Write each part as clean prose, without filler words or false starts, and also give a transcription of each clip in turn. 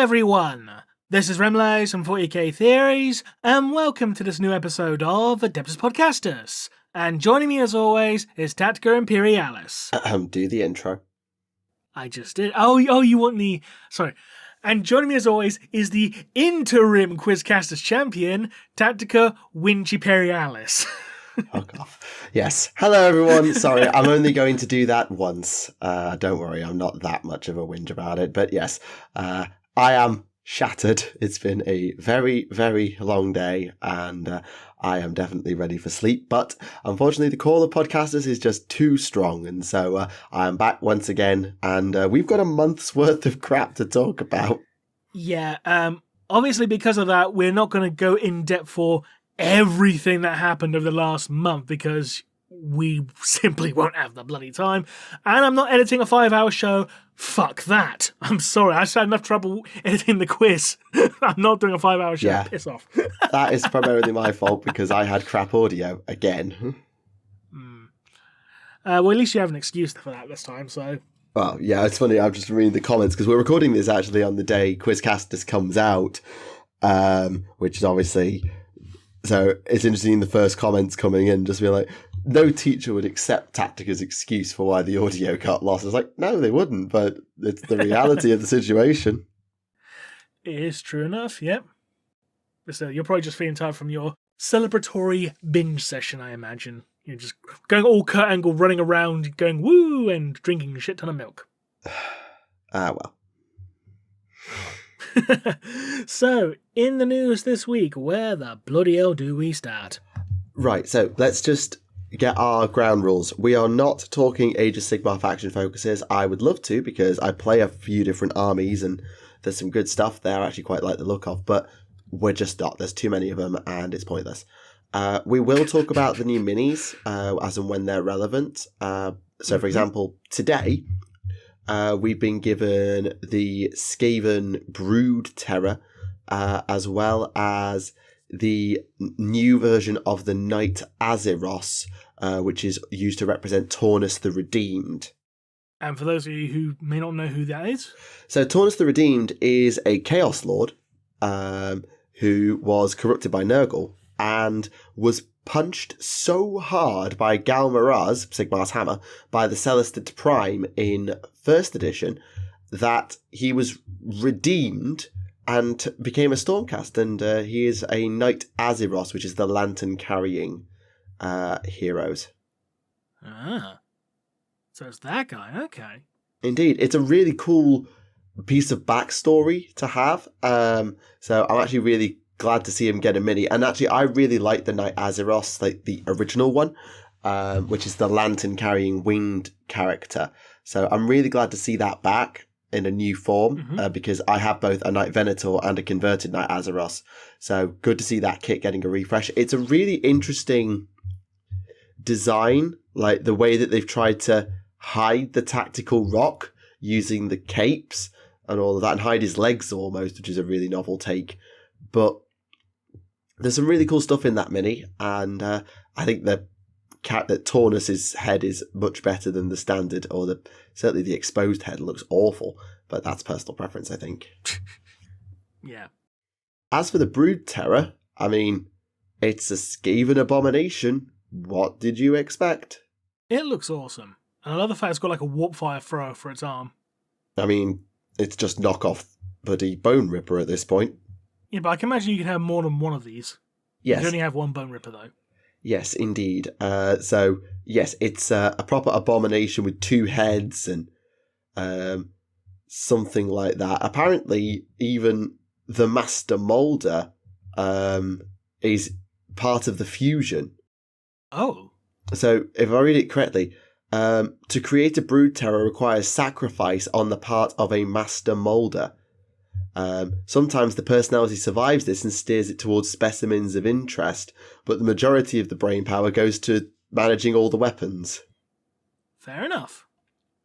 everyone! This is Remleiz from 40k Theories, and welcome to this new episode of Adeptus Podcastus. And joining me as always is Tactica Imperialis. Do the intro. I just did. Oh, you want the... Sorry. And joining me as always is the interim Quizcasters champion, Tactica Imperialis. Fuck off. Yes. Hello, everyone. Sorry, I'm only going to do that once. Don't worry, I'm not that much of a whinge about it. But yes, I am shattered. It's been a very, very long day, and I am definitely ready for sleep. But unfortunately, the call of Podcasters is just too strong. And so I am back once again, and we've got a month's worth of crap to talk about. Yeah, obviously because of that, we're not going to go in depth for everything that happened over the last month because we simply won't have the bloody time. And I'm not editing a 5-hour show. Fuck that. I'm sorry. I just had enough trouble editing the quiz. I'm not doing a 5-hour show. Yeah. Piss off. That is primarily my fault because I had crap audio again. Well, at least you have an excuse for that this time, so... Well, yeah, it's funny. I'm just reading the comments because we're recording this actually on the day Quizcasters comes out, which is obviously... So it's interesting the first comments coming in, just being like, no teacher would accept Tactica's excuse for why the audio got lost. It's like, no, they wouldn't, but it's the reality of the situation. It is true enough, yep. So you're probably just feeling tired from your celebratory binge session, I imagine. You're just going all Kurt Angle, running around, going woo, and drinking a shit ton of milk. Well. So, in the news this week, where the bloody hell do we start? Right, so let's just get our ground rules. We are not talking Age of Sigmar faction focuses. I would love to because I play a few different armies and there's some good stuff there I actually quite like the look of, but we're just not. There's too many of them and it's pointless. We will talk about the new minis as and when they're relevant. So, for example, today... we've been given the Skaven Brood Terror, as well as the new version of the Knight Azeros, which is used to represent Taunus the Redeemed. And for those of you who may not know who that is... So Taunus the Redeemed is a Chaos Lord who was corrupted by Nurgle and was punched so hard by Galmaraz, Sigmar's hammer, by the Celested Prime in 1st edition, that he was redeemed and became a Stormcast, and he is a Knight Azeros, which is the lantern-carrying heroes. Ah, so it's that guy, okay. Indeed, it's a really cool piece of backstory to have, so I'm actually really glad to see him get a mini. And actually, I really like the Knight Azeros, like the original one, which is the lantern-carrying winged character. So I'm really glad to see that back in a new form, because I have both a Knight Venator and a converted Knight Azeros. So good to see that kit getting a refresh. It's a really interesting design, like the way that they've tried to hide the tactical rock using the capes and all of that, and hide his legs almost, which is a really novel take. But there's some really cool stuff in that mini, and I think that Taunus's head is much better than the standard, or certainly the exposed head looks awful, but that's personal preference, I think. Yeah. As for the Brood Terror, I mean, it's a Skaven abomination. What did you expect? It looks awesome. And I love the fact it's got like a warp fire thrower for its arm. I mean, it's just knockoff bloody Bone Ripper at this point. Yeah, but I can imagine you can have more than one of these. Yes. You only have one Bone Ripper, though. Yes, indeed. So, yes, it's a proper abomination with 2 heads and something like that. Apparently, even the Master Moulder is part of the fusion. Oh. So, if I read it correctly, to create a Brood Terror requires sacrifice on the part of a Master Moulder. Sometimes the personality survives this and steers it towards specimens of interest, but the majority of the brain power goes to managing all the weapons. Fair enough.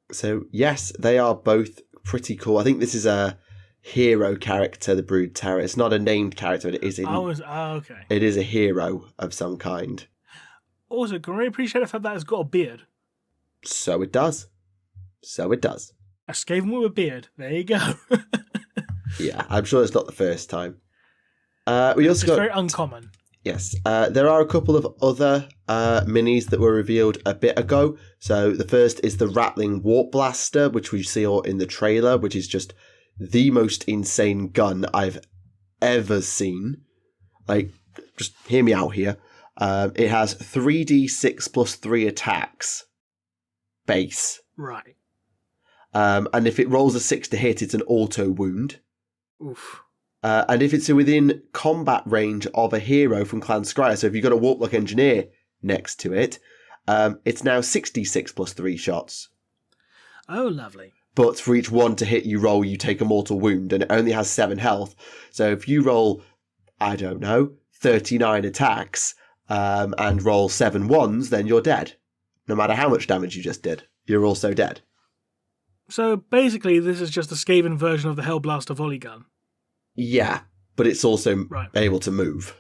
So, yes, they are both pretty cool. I think this is a hero character, the Brood Terror. It's not a named character, but it is okay. It is a hero of some kind. Also, can we appreciate the fact that it's got a beard? So it does. A Skaven with a beard. There you go. Yeah, I'm sure it's not the first time. We also It's very uncommon. Yes, there are a couple of other minis that were revealed a bit ago. So the first is the Rattling Warp Blaster, which we saw in the trailer, which is just the most insane gun I've ever seen. Like, just hear me out here. It has 3d6 plus 3 attacks base. Right. And if it rolls a 6 to hit, it's an auto wound. Oof. And if it's within combat range of a hero from Clan Scryer, so if you've got a Warplock Engineer next to it, it's now 66 plus 3 shots. Oh, lovely. But for each one to hit you roll, you take a mortal wound, and it only has 7 health. So if you roll, I don't know, 39 attacks, and roll 7 ones, then you're dead. No matter how much damage you just did, you're also dead. So basically, this is just a Skaven version of the Hellblaster volley gun. Yeah, but it's also able to move.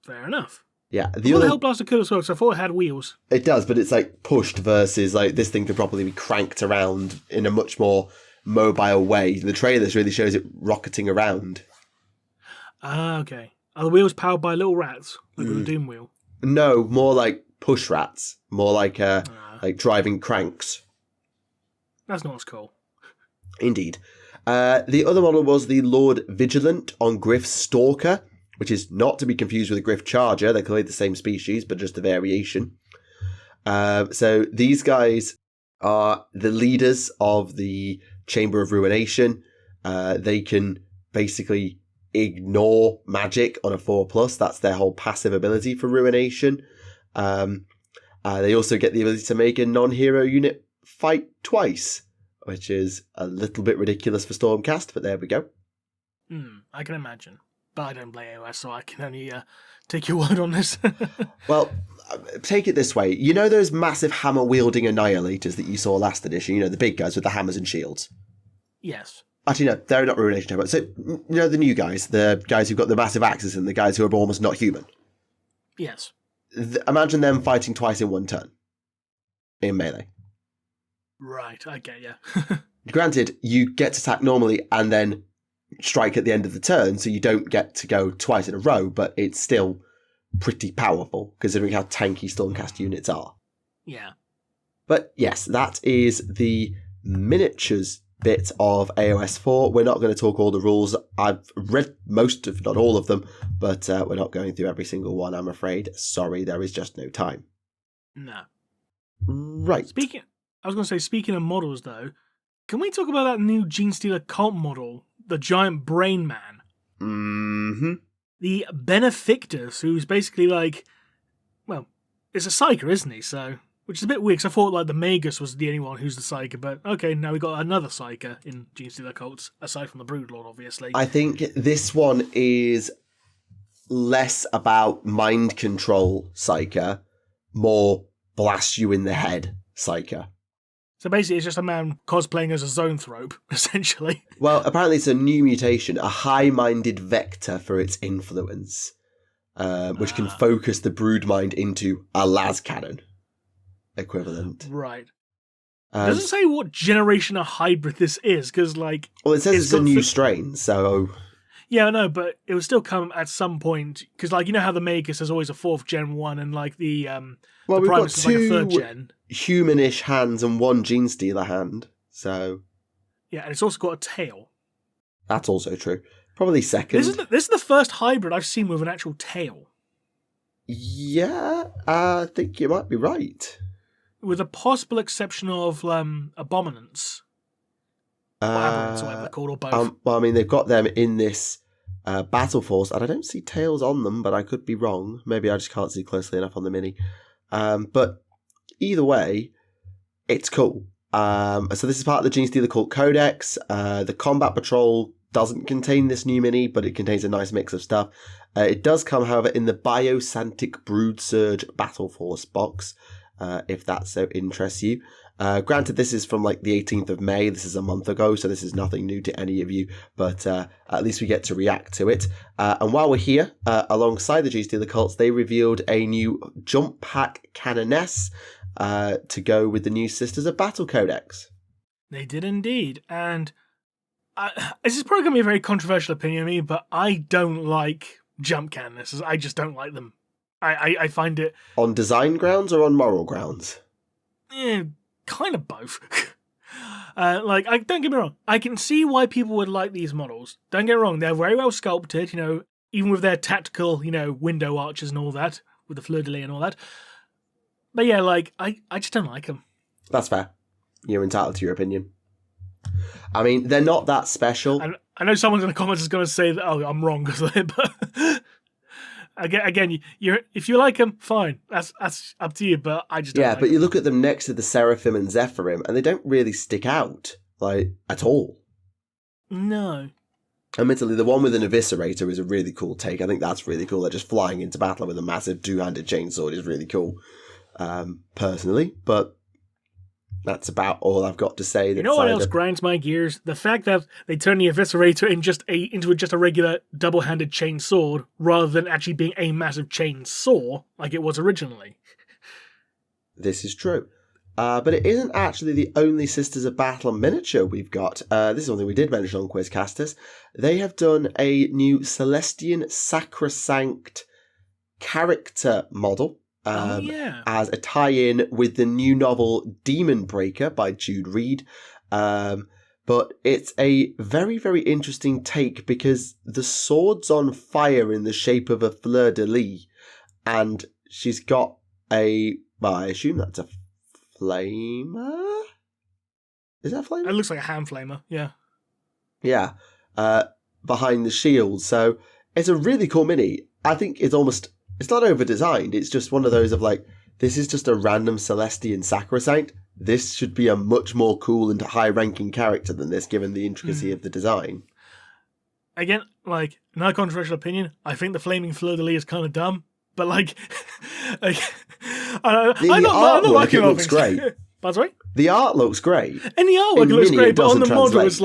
Fair enough. Yeah, the Hellblaster could as well, so I thought it had wheels. It does, but it's like pushed versus like this thing could probably be cranked around in a much more mobile way. The trailers really shows it rocketing around. Ah, okay. Are the wheels powered by little rats, like with a Doom wheel? No, more like push rats, more like like driving cranks. That's not as cool. Indeed. The other model was the Lord Vigilant on Griff's Stalker, which is not to be confused with a Griff Charger. They're clearly the same species, but just a variation. So these guys are the leaders of the Chamber of Ruination. They can basically ignore magic on a 4+. That's their whole passive ability for Ruination. They also get the ability to make a non-hero unit fight twice, which is a little bit ridiculous for Stormcast, but there we go. I can imagine. But I don't play AOS, so I can only take your word on this. Well, take it this way. You know those massive hammer-wielding annihilators that you saw last edition? You know, the big guys with the hammers and shields? Yes. Actually, no, they're not Ruination Chamber. So, you know the new guys, the guys who've got the massive axes and the guys who are almost not human? Yes. Imagine them fighting twice in one turn. In melee. Right, I get you. Granted, you get to attack normally and then strike at the end of the turn, so you don't get to go twice in a row, but it's still pretty powerful, considering how tanky Stormcast units are. Yeah. But yes, that is the miniatures bit of AOS 4. We're not going to talk all the rules. I've read most, if not all of them, but we're not going through every single one, I'm afraid. Sorry, there is just no time. No. Right. Speaking of models, though, can we talk about that new Genestealer cult model, the Giant Brain Man? Mm-hmm. The Benefactus, who's basically like, well, it's a Psyker, isn't he? So, which is a bit weird, because I thought like the Magus was the only one who's the Psyker, but okay, now we got another Psyker in Genestealer cults, aside from the Broodlord, obviously. I think this one is less about mind control Psyker, more blast you in the head Psyker. So basically, it's just a man cosplaying as a Zoanthrope, essentially. Well, apparently it's a new mutation, a high-minded vector for its influence, which can focus the broodmind into a las cannon equivalent. Right. It doesn't say what generation of hybrid this is, because, like... Well, it says it's a new strain, so... Yeah, I know, but it would still come at some point, because, like, you know how the Magus is always a 4th gen one, and, like, the well, we've got is like a 3rd gen. Humanish hands and 1 Genestealer hand, so... Yeah, and it's also got a tail. That's also true. Probably second. This is the first hybrid I've seen with an actual tail. Yeah, I think you might be right. With a possible exception of Abominants. Or Aberrants, or whatever they're called, or both. Well, I mean, they've got them in this Battle Force, and I don't see tails on them, but I could be wrong. Maybe I just can't see closely enough on the mini. But either way, it's cool. So this is part of the Genestealer Cult Codex. The Combat Patrol doesn't contain this new mini, but it contains a nice mix of stuff. It does come, however, in the Biosantic Brood Surge Battle Force box, if that so interests you. Granted, this is from like the 18th of May. This is a month ago, so this is nothing new to any of you, but at least we get to react to it. And while we're here, alongside the Genestealer Cults, they revealed a new Jump Pack Canoness to go with the new Sisters of Battle Codex. They did indeed, and This is probably going to be a very controversial opinion of me, but I don't like jump canonesses. I just don't like them. I find it... On design grounds or on moral grounds? Kind of both. Don't get me wrong. I can see why people would like these models. Don't get me wrong. They're very well sculpted, even with their tactical, window arches and all that, with the fleur-de-lis and all that. But yeah, I just don't like them. That's fair. You're entitled to your opinion. I mean, they're not that special. I know someone in the comments is going to say that, oh, I'm wrong, but again, if you like them, fine. That's up to you, but I just don't like but you them. look at them next to the Seraphim and Zephyrim, and they don't really stick out, at all. No. Admittedly, the one with an eviscerator is a really cool take. I think that's really cool. They're just flying into battle with a massive two-handed chainsword is really cool, personally, but... That's about all I've got to say. You know what else grinds my gears? The fact that they turn the eviscerator into just a regular double-handed chain sword, rather than actually being a massive chain saw like it was originally. This is true. But it isn't actually the only Sisters of Battle miniature we've got. This is something we did mention on Quizcastus. They have done a new Celestian Sacrosanct character model. As a tie-in with the new novel Demon Breaker by Jude Reed. But it's a very, very interesting take because the sword's on fire in the shape of a fleur-de-lis, and she's got I assume that's a flamer? Is that a flamer? It looks like a hand flamer, yeah. Yeah, behind the shield. So it's a really cool mini. I think it's not over-designed, it's just one of those of this is just a random Celestian Sacrosanct. This should be a much more cool and high-ranking character than this, given the intricacy of the design. Again, another controversial opinion, I think the flaming fleur-de-lis is kind of dumb, but the artwork looks great. But sorry? The art looks great. And the artwork looks great, but on the model it's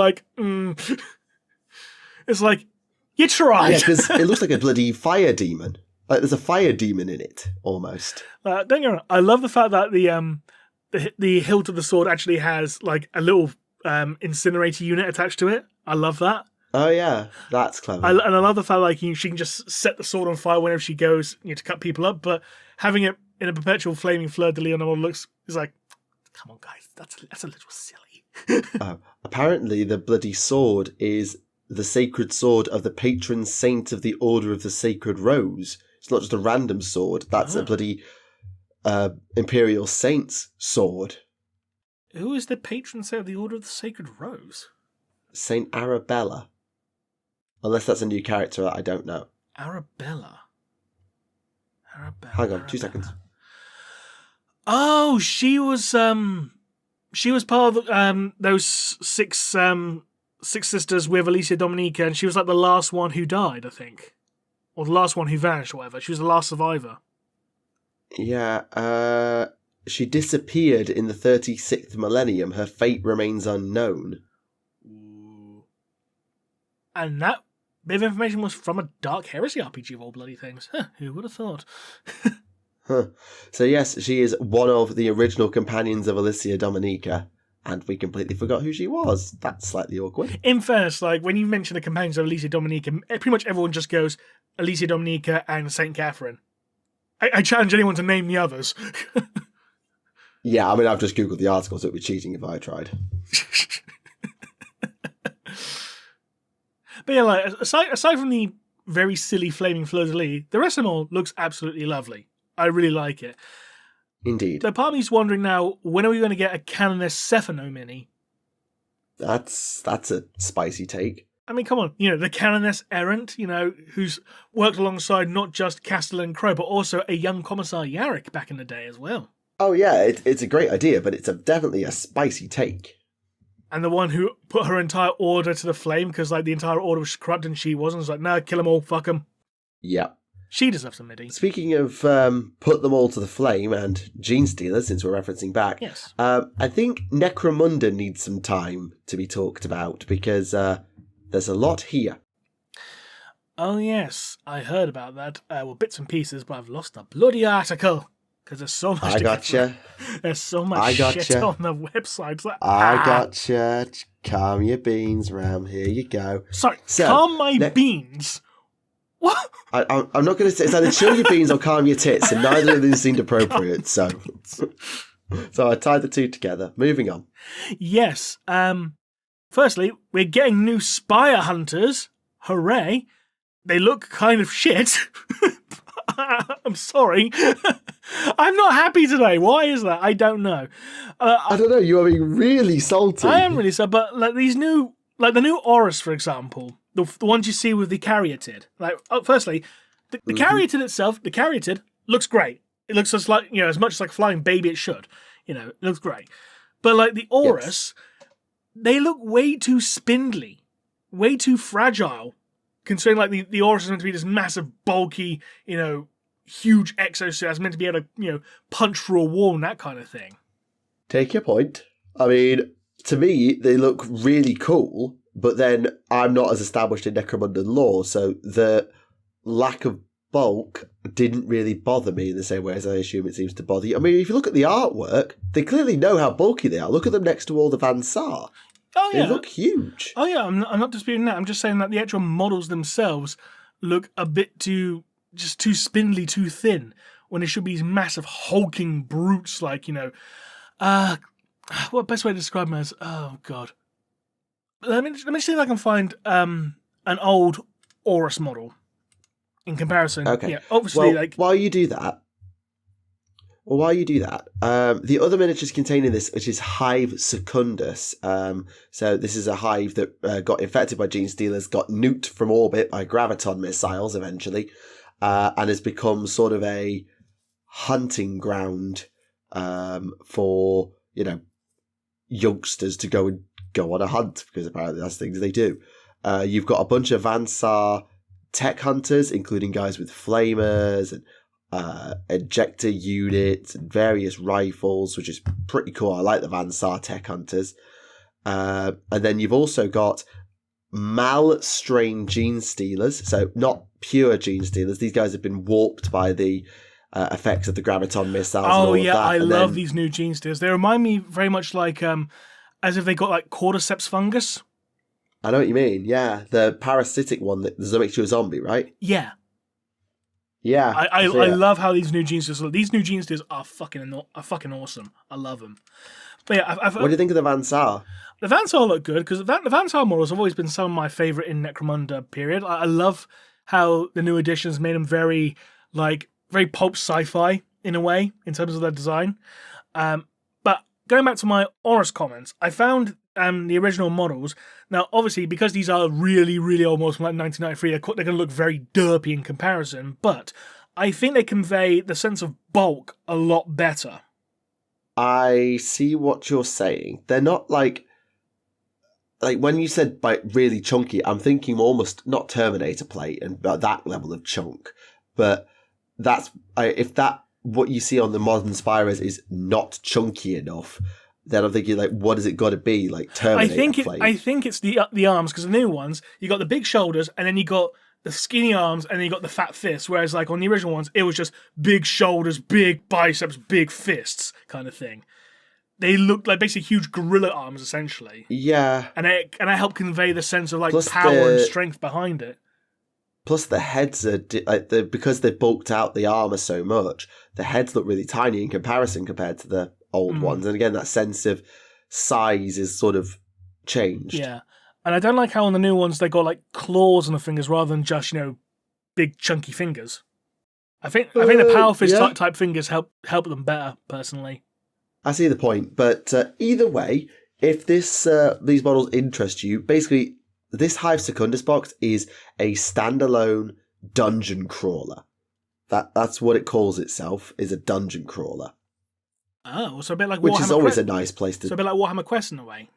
it's like, you tried. Yeah, because it looks like a bloody fire demon. There's a fire demon in it, almost. Don't get me wrong. I love the fact that the hilt of the sword actually has a little incinerator unit attached to it. I love that. Oh yeah, that's clever. And I love the fact she can just set the sword on fire whenever she goes to cut people up. But having it in a perpetual flaming fleur-de-lis on the model is like, come on guys, that's a little silly. Apparently, the bloody sword is the sacred sword of the patron saint of the Order of the Sacred Rose. It's not just a random sword. That's a bloody Imperial Saint's sword. Who is the patron saint of the Order of the Sacred Rose? Saint Arabella. Unless that's a new character, I don't know. Arabella. Hang on, 2 seconds. Oh, she was part of those six sisters with Alicia Dominica, and she was the last one who died, I think. Or the last one who vanished, or whatever. She was the last survivor. Yeah, she disappeared in the 36th millennium. Her fate remains unknown. Ooh. And that bit of information was from a Dark Heresy RPG of all bloody things. Who would have thought? So yes, she is one of the original companions of Alicia Dominica. And we completely forgot who she was. That's slightly awkward. In fairness, when you mention the companions of Alicia Dominica, pretty much everyone just goes Alicia Dominica and Saint Catherine. I challenge anyone to name the others. Yeah, I mean, I've just Googled the article, so it would be cheating if I tried. But yeah, aside from the very silly flaming fleur-de-lis, the rest of them all looks absolutely lovely. I really like it. Indeed. So part of me's wondering now, when are we going to get a Canoness Sephano mini? That's a spicy take. I mean, come on, the Canoness Errant, who's worked alongside not just Castellan Crowe, but also a young Commissar Yarrick back in the day as well. Oh yeah, it's a great idea, but it's definitely a spicy take. And the one who put her entire order to the flame, because the entire order was corrupt and she wasn't. It's nah, kill them all, fuck them. Yeah. She deserves a midi. Speaking of put them all to the flame and Gene Stealer, since we're referencing back, yes. I think Necromunda needs some time to be talked about because there's a lot here. Oh yes, I heard about that. Bits and pieces, but I've lost the bloody article. because there's so much. I gotcha. There's so much shit on the website. Like, I gotcha. Calm your beans, Ram. Here you go. Sorry, calm my beans. What? I'm not going to say it's either chill your beans or calm your tits, and neither of these seemed appropriate. So I tied the two together. Moving on. Yes. Firstly, we're getting new Spire Hunters. Hooray! They look kind of shit. I'm sorry. I'm not happy today. Why is that? I don't know. I don't know. You are being really salty. I am really salty, but like these new, like the new Horus, for example, the ones you see with the Caryatid. Like, firstly, the Caryatid itself, the Caryatid looks great. It looks just like, as much as like a flying baby it should. It looks great. But like the Horus, they look way too spindly, way too fragile. Considering like the Horus is meant to be this massive, bulky, huge exosuit, meant to be able to, punch through a wall and that kind of thing. Take your point. I mean, to me, they look really cool, but then I'm not as established in Necromunda lore, so the lack of bulk didn't really bother me in the same way as I assume it seems to bother you. I mean, if you look at the artwork, they clearly know how bulky they are. Look at them next to all the Van Saar. Oh, yeah. They look huge. Oh, yeah, I'm not disputing that. I'm just saying that the actual models themselves look a bit too spindly, too thin, when they should be these massive hulking brutes like, what best way to describe them as? Oh, God. Let me see if I can find an old Horus model in comparison. Okay. Yeah, obviously, while you do that, the other miniatures containing this, which is Hive Secundus. So this is a hive that got infected by gene stealers, got nuked from orbit by graviton missiles eventually, and has become sort of a hunting ground for youngsters to go on a hunt, because apparently that's things they do. You've got a bunch of Van Saar tech hunters, including guys with flamers and ejector units and various rifles, which is pretty cool. I like the Van Saar tech hunters. And then you've also got mal-strain gene stealers, so not pure gene stealers. These guys have been warped by the effects of the graviton missiles. Oh, and all I love these new gene stealers. They remind me very much like as if they got like cordyceps fungus. I know what you mean. Yeah, the parasitic one that makes you a zombie, right? Yeah. Yeah, I love how these new gene stealers look. These new gene stealers are fucking awesome. I love them. But yeah, what do you think of the Van Saar? The Van Saar look good, because the Van Saar models have always been some of my favourite in Necromunda period. I love how the new editions made them very pulp sci-fi in a way, in terms of their design. But going back to my Horus comments, I found the original models. Now, obviously, because these are really, really old models from like 1993, they're going to look very derpy in comparison, but I think they convey the sense of bulk a lot better. I see what you're saying. They're not like when you said really chunky, I'm thinking almost not Terminator plate and that level of chunk, but if what you see on the modern Spires is not chunky enough, then I'm thinking, what has it got to be? Like Terminator plate? I think it's the arms, because the new ones, you got the big shoulders, and then you got the skinny arms, and then you got the fat fists, whereas like on the original ones, it was just big shoulders, big biceps, big fists kind of thing. They looked like basically huge gorilla arms, essentially. Yeah. And it helped convey the sense of power and strength behind it. Plus the heads are, because they've bulked out the armour so much, the heads look really tiny in comparison compared to the old ones. And again, that sense of size is sort of changed. Yeah. And I don't like how on the new ones they got claws on the fingers rather than just, big chunky fingers. I think the power fist type fingers help them better, personally. I see the point, but either way, if these models interest you, basically this Hive Secundus box is a standalone dungeon crawler. That's what it calls itself, is a dungeon crawler. Oh, so a bit like Which Warhammer is always a nice place to... So a bit like Warhammer Quest in a way.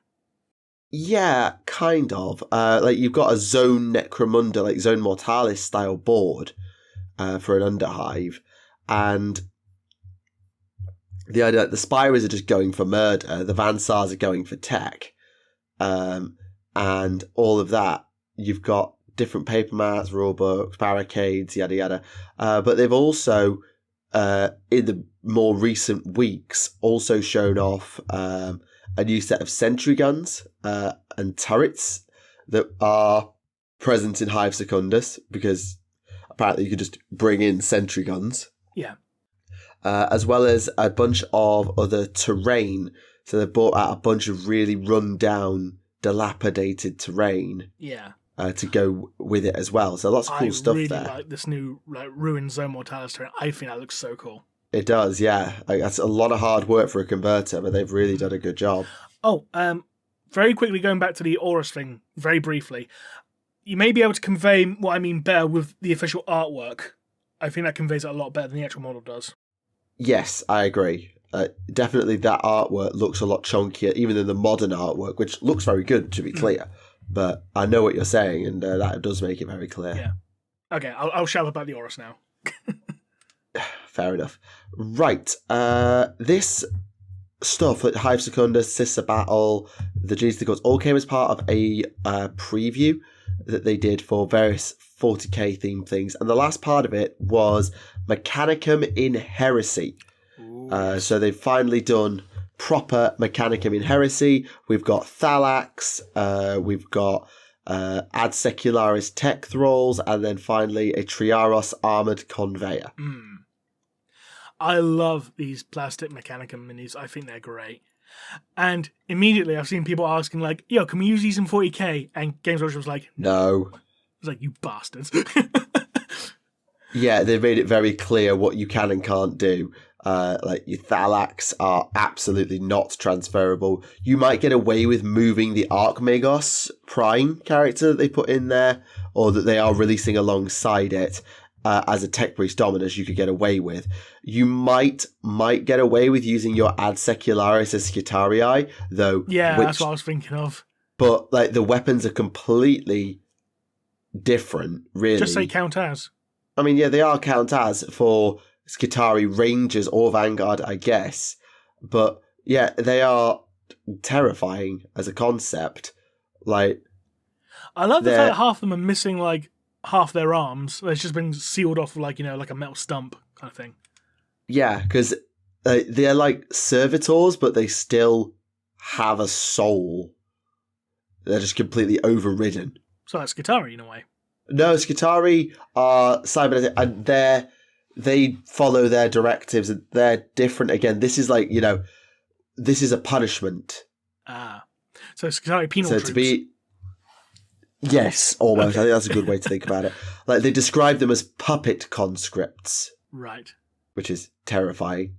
Yeah, kind of. You've got a Zone Necromunda, Zone Mortalis style board for an Underhive, and the idea that the Spires are just going for murder, the Van Saars are going for tech, and all of that. You've got different paper mats, rulebooks, barricades, yada yada. But they've also in the more recent weeks, also shown off a new set of sentry guns and turrets that are present in Hive Secundus, because apparently you could just bring in sentry guns. Yeah. As well as a bunch of other terrain. So they brought out a bunch of really run-down, dilapidated terrain. Yeah. To go with it as well. So lots of cool stuff there. I really like this new ruined Zone Mortalis terrain. I think that looks so cool. It does, yeah. That's a lot of hard work for a converter, but they've really done a good job. Oh, very quickly going back to the Horus thing, very briefly. You may be able to convey what I mean better with the official artwork. I think that conveys it a lot better than the actual model does. Yes, I agree. Definitely that artwork looks a lot chunkier, even than the modern artwork, which looks very good, to be clear. But I know what you're saying, and that does make it very clear. Yeah. Okay, I'll shout about the Horus now. Fair enough. Right. This stuff at Hive Secundus, Sister Battle, the Genius of the Gods, all came as part of a preview that they did for various 40k themed things. And the last part of it was Mechanicum in Heresy. So they've finally done proper Mechanicum in Heresy. We've got Thalax, we've got Ad Secularis Tech Thralls, and then finally a Triaros Armoured Conveyor. I love these plastic Mechanicum minis. I think they're great. And immediately I've seen people asking, like, yo, can we use these in 40k? And Games Workshop was like, no. I was like, you bastards. Yeah, they've made it very clear what you can and can't do. Like your Thalax are absolutely not transferable. You might get away with moving the Archmagos Prime character that they put in there, or that they are releasing alongside it as a Tech Priest Dominus. You could get away with. You might get away with using your Ad Secularis as Skitarii, though. Yeah, that's what I was thinking of. But like the weapons are completely different, really. Just say count as. I mean, yeah, they are count as for Skitarii Rangers or Vanguard, I guess. But yeah, they are terrifying as a concept. Like, I love the fact that half of them are missing like half their arms. It's just been sealed off with, like, you know, like a metal stump kind of thing. Yeah, because they're like servitors, but they still have a soul. They're just completely overridden. So that's Skitarii in a way. No, Skitarii are cybernetic, and they follow their directives, and they're different. Again, this is like, you know, this is a punishment. So Skitarii penal troops. To be... Yes, almost. Okay. I think that's a good way to think about it. Like, they describe them as puppet conscripts. Right. Which is terrifying.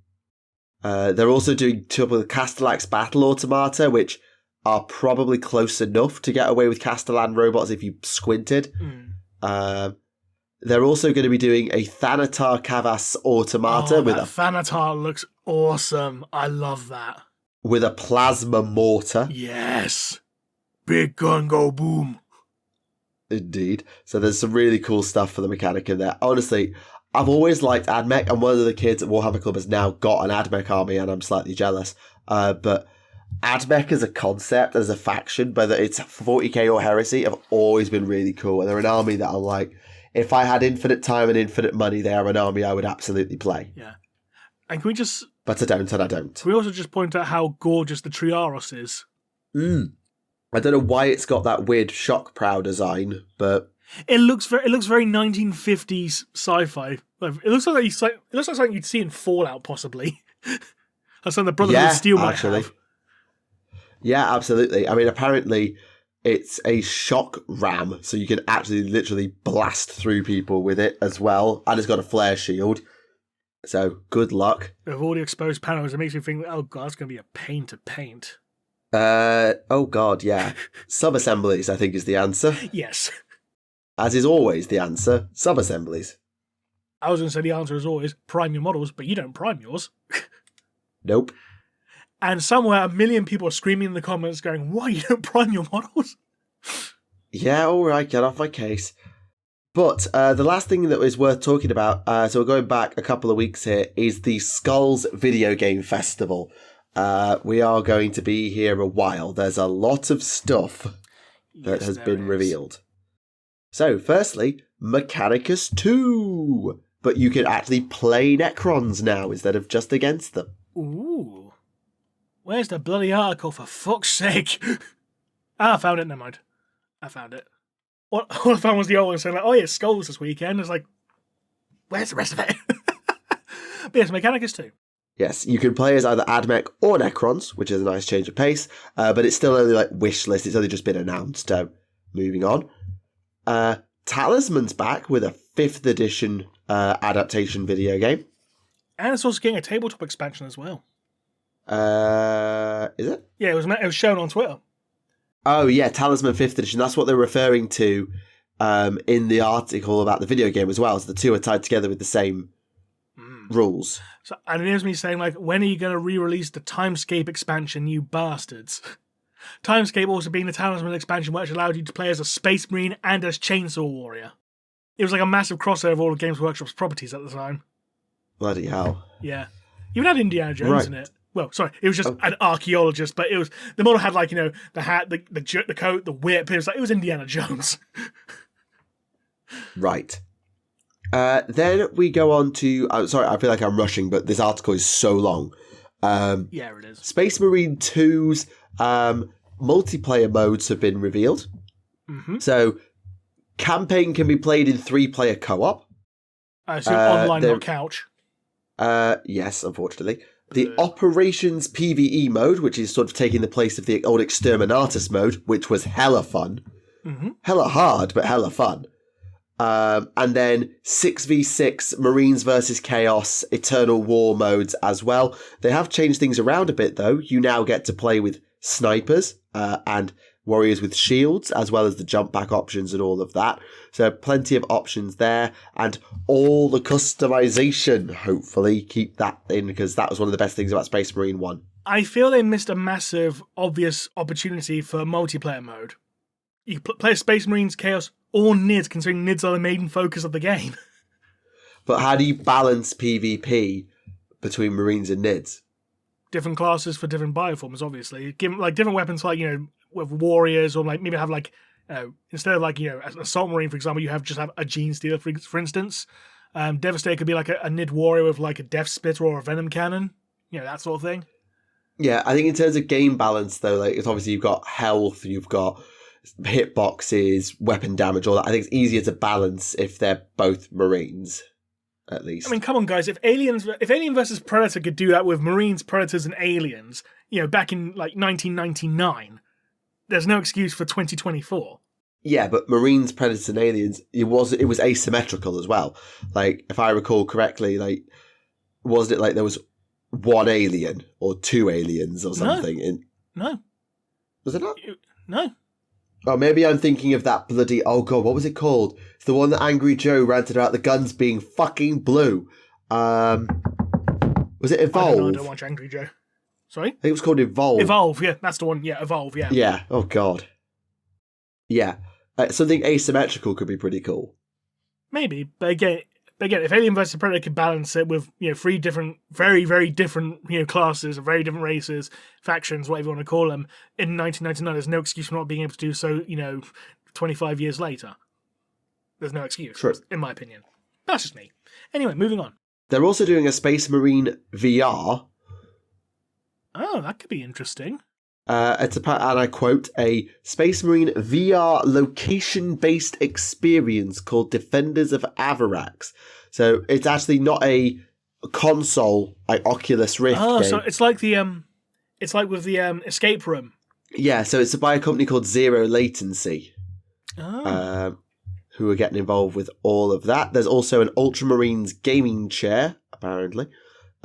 They're also doing trouble with Castellax Battle Automata, which are probably close enough to get away with Castellan robots if you squinted. They're also going to be doing a Thanatar Kavas Automata with Thanatar looks awesome. I love that. With a plasma mortar. Yes. Big gun go boom. Indeed. So there's some really cool stuff for the Mechanicum there. Honestly, I've always liked AdMech, and one of the kids at Warhammer Club has now got an AdMech army, and I'm slightly jealous. But AdMech as a concept, as a faction, whether it's 40k or Heresy, have always been really cool. And they're an army that I'm like, if I had infinite time and infinite money, they are an army I would absolutely play. Yeah. And can we just... But I don't, and I don't. Can we also just point out how gorgeous the Triaros is? I don't know why it's got that weird shock prow design, but... It looks very 1950s sci-fi. It looks like something you'd see in Fallout, possibly. That's something the Brotherhood of Steel might have. Yeah, absolutely. I mean, apparently it's a shock ram, so you can actually literally blast through people with it as well, and it's got a flare shield. So good luck. With all the exposed panels, it makes me think, oh god, it's going to be a pain to paint. Oh god, yeah. Sub-assemblies, I think, is the answer. Yes. As is always the answer, sub-assemblies. I was going to say the answer is always prime your models, but you don't prime yours. Nope. And somewhere 1 million people are screaming in the comments going, why you don't prime your models? Yeah, alright, get off my case. But the last thing that is worth talking about, so we're going back a couple of weeks here, is the Skulls Video Game Festival. We are going to be here a while. There's a lot of stuff that has been revealed. So, firstly, Mechanicus 2. but you can actually play Necrons now instead of just against them. Ooh. Where's the bloody article, for fuck's sake? I found it, never mind. I found it. All I found was the old one saying, like, oh yeah, Skulls this weekend. It's like, where's the rest of it? But yes, Mechanicus too. Yes, you can play as either Admech or Necrons, which is a nice change of pace, but it's still only like wish list. It's only just been announced. Moving on. Talisman's back with a 5th edition adaptation video game. And it's also getting a tabletop expansion as well. Is it? Yeah, it was shown on Twitter. Oh yeah, Talisman 5th edition. That's what they're referring to in the article about the video game as well. So the two are tied together with the same rules. So, and it is me saying, like, when are you going to re-release the Timescape expansion, you bastards? Timescape also being the Talisman expansion, which allowed you to play as a Space Marine and as Chainsaw Warrior. It was like a massive crossover of all of Games Workshop's properties at the time. Bloody hell. Yeah. Even had Indiana Jones in it. Well, sorry, it was just an archaeologist, but it was the model had, like, you know, the hat, the coat, the whip. It was Indiana Jones. Right. Then we go on to... sorry, I feel like I'm rushing, but this article is so long. Yeah, it is. Space Marine 2's multiplayer modes have been revealed. Mm-hmm. So, campaign can be played in 3-player co-op. I assume online, not couch. Yes, unfortunately. The Operations PvE mode, which is sort of taking the place of the old Exterminatus mode, which was hella fun. Mm-hmm. Hella hard, but hella fun. And then 6v6 Marines versus Chaos Eternal War modes as well. They have changed things around a bit, though. You now get to play with snipers and warriors with shields, as well as the jump back options and all of that. So plenty of options there, and all the customization. Hopefully keep that in, because that was one of the best things about Space Marine 1. I feel they missed a massive, obvious opportunity for multiplayer mode. You can play Space Marines, Chaos, or NIDS, considering NIDS are the main focus of the game. But how do you balance PvP between Marines and NIDS? Different classes for different bioforms, obviously. Give like different weapons, like, you know, with warriors, or like maybe have like instead of like, you know, an assault marine, for example, you just have a gene stealer, for instance. Devastator could be like a NID warrior with like a death spitter or a venom cannon, you know, that sort of thing. Yeah, I think in terms of game balance, though, like, it's obviously you've got health, you've got hitboxes, weapon damage, all that. I think it's easier to balance if they're both Marines, at least. I mean, come on, guys. If Alien versus Predator could do that with Marines, Predators, and Aliens, you know, back in like 1999, there's no excuse for 2024. Yeah, but Marines, Predators, and Aliens, it was asymmetrical as well. Like, if I recall correctly, like, wasn't it like there was one alien or two aliens or something? No. Was it not? No. Oh, maybe I'm thinking of that bloody... Oh, God, what was it called? It's the one that Angry Joe ranted about the guns being fucking blue. Was it Evolve? I don't watch Angry Joe. Sorry? I think it was called Evolve. Evolve, yeah, that's the one. Yeah, Evolve, yeah. Yeah, oh, God. Yeah. Something asymmetrical could be pretty cool. Maybe, but again, if Alien vs Predator could balance it with, you know, 3 different, very, very different, you know, classes, very different races, factions, whatever you want to call them, in 1999, there's no excuse for not being able to do so, you know, 25 years later. There's no excuse, True. In my opinion. That's just me. Anyway, moving on. They're also doing a Space Marine VR. Oh, that could be interesting. It's and I quote, a Space Marine VR location-based experience called Defenders of Avarax. So it's actually not a console like Oculus Rift game. So it's like it's like with the escape room. Yeah, so it's by a company called Zero Latency. Oh. Who are getting involved with all of that. There's also an Ultramarines gaming chair, apparently.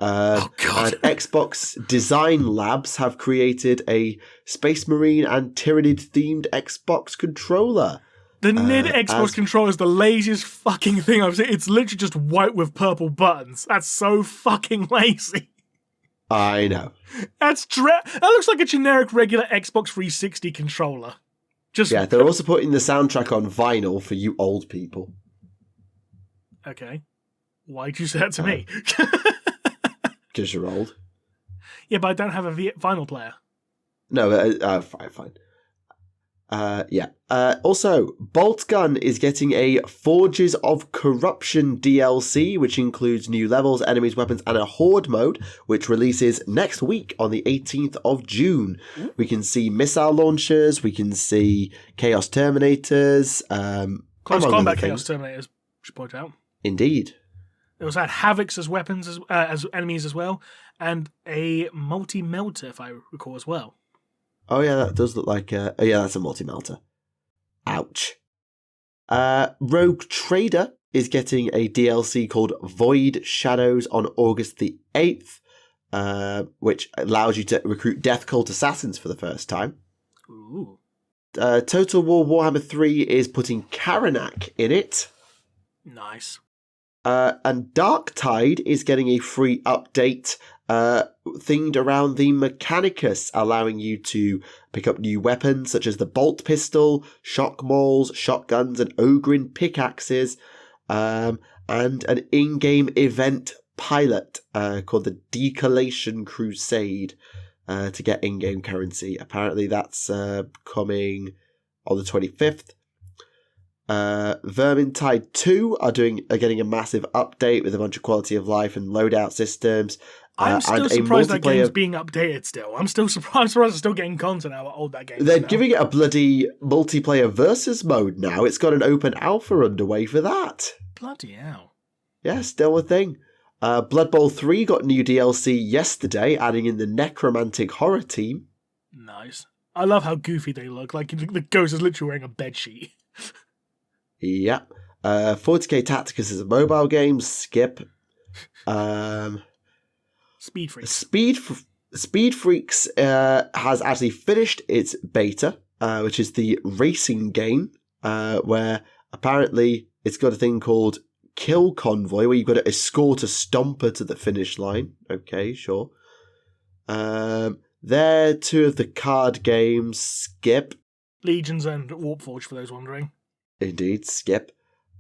Oh, God. And Xbox Design Labs have created a Space Marine and Tyranid-themed Xbox controller. The NID Xbox controller is the laziest fucking thing I've seen. It's literally just white with purple buttons. That's so fucking lazy. I know. That looks like a generic regular Xbox 360 controller. Yeah, they're also putting the soundtrack on vinyl for you old people. Okay. Why'd you say that to me? Because you're old. Yeah, but I don't have a vinyl player. No, fine. Also, Boltgun is getting a Forges of Corruption DLC, which includes new levels, enemies, weapons, and a Horde mode, which releases next week on the 18th of June. We can see missile launchers, we can see Chaos Terminators, Close combat Chaos Terminators, should point out. Indeed. It also had Havocs as weapons, as enemies as well, and a multi-melter, if I recall, as well. Oh yeah, that does look like that's a multi-melter. Ouch. Rogue Trader is getting a DLC called Void Shadows on August the 8th, which allows you to recruit Death Cult assassins for the first time. Ooh. Total War Warhammer 3 is putting Karanak in it. Nice. And Dark Tide is getting a free update themed around the Mechanicus, allowing you to pick up new weapons such as the Bolt Pistol, Shock Mauls, Shotguns, and Ogrin Pickaxes, and an in-game event pilot called the Decollation Crusade to get in-game currency. Apparently that's coming on the 25th. Vermintide 2 are getting a massive update with a bunch of quality of life and loadout systems. I'm still surprised that game's being updated still. I'm surprised it's still getting content out of how old that game is. They're giving it a bloody multiplayer versus mode now. It's got an open alpha underway for that. Bloody hell. Yeah, still a thing. Blood Bowl 3 got new DLC yesterday, adding in the Necromantic Horror team. Nice. I love how goofy they look. Like, the ghost is literally wearing a bedsheet. Yeah. 40k Tacticus is a mobile game. Skip. Speed Freaks. Speed Freaks has actually finished its beta, which is the racing game, where apparently it's got a thing called Kill Convoy, where you've got to escort a stomper to the finish line. Okay, sure. They're two of the card games. Skip. Legions and Warpforge, for those wondering. Indeed, skip.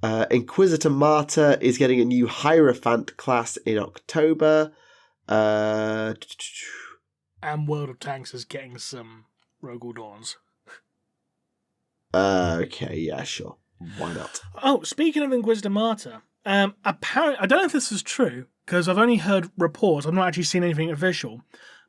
Inquisitor Martyr is getting a new Hierophant class in October. And World of Tanks is getting some Rogal Dawns. Okay, yeah, sure. Why not? Oh, speaking of Inquisitor Martyr, apparently, I don't know if this is true, because I've only heard reports, I've not actually seen anything official,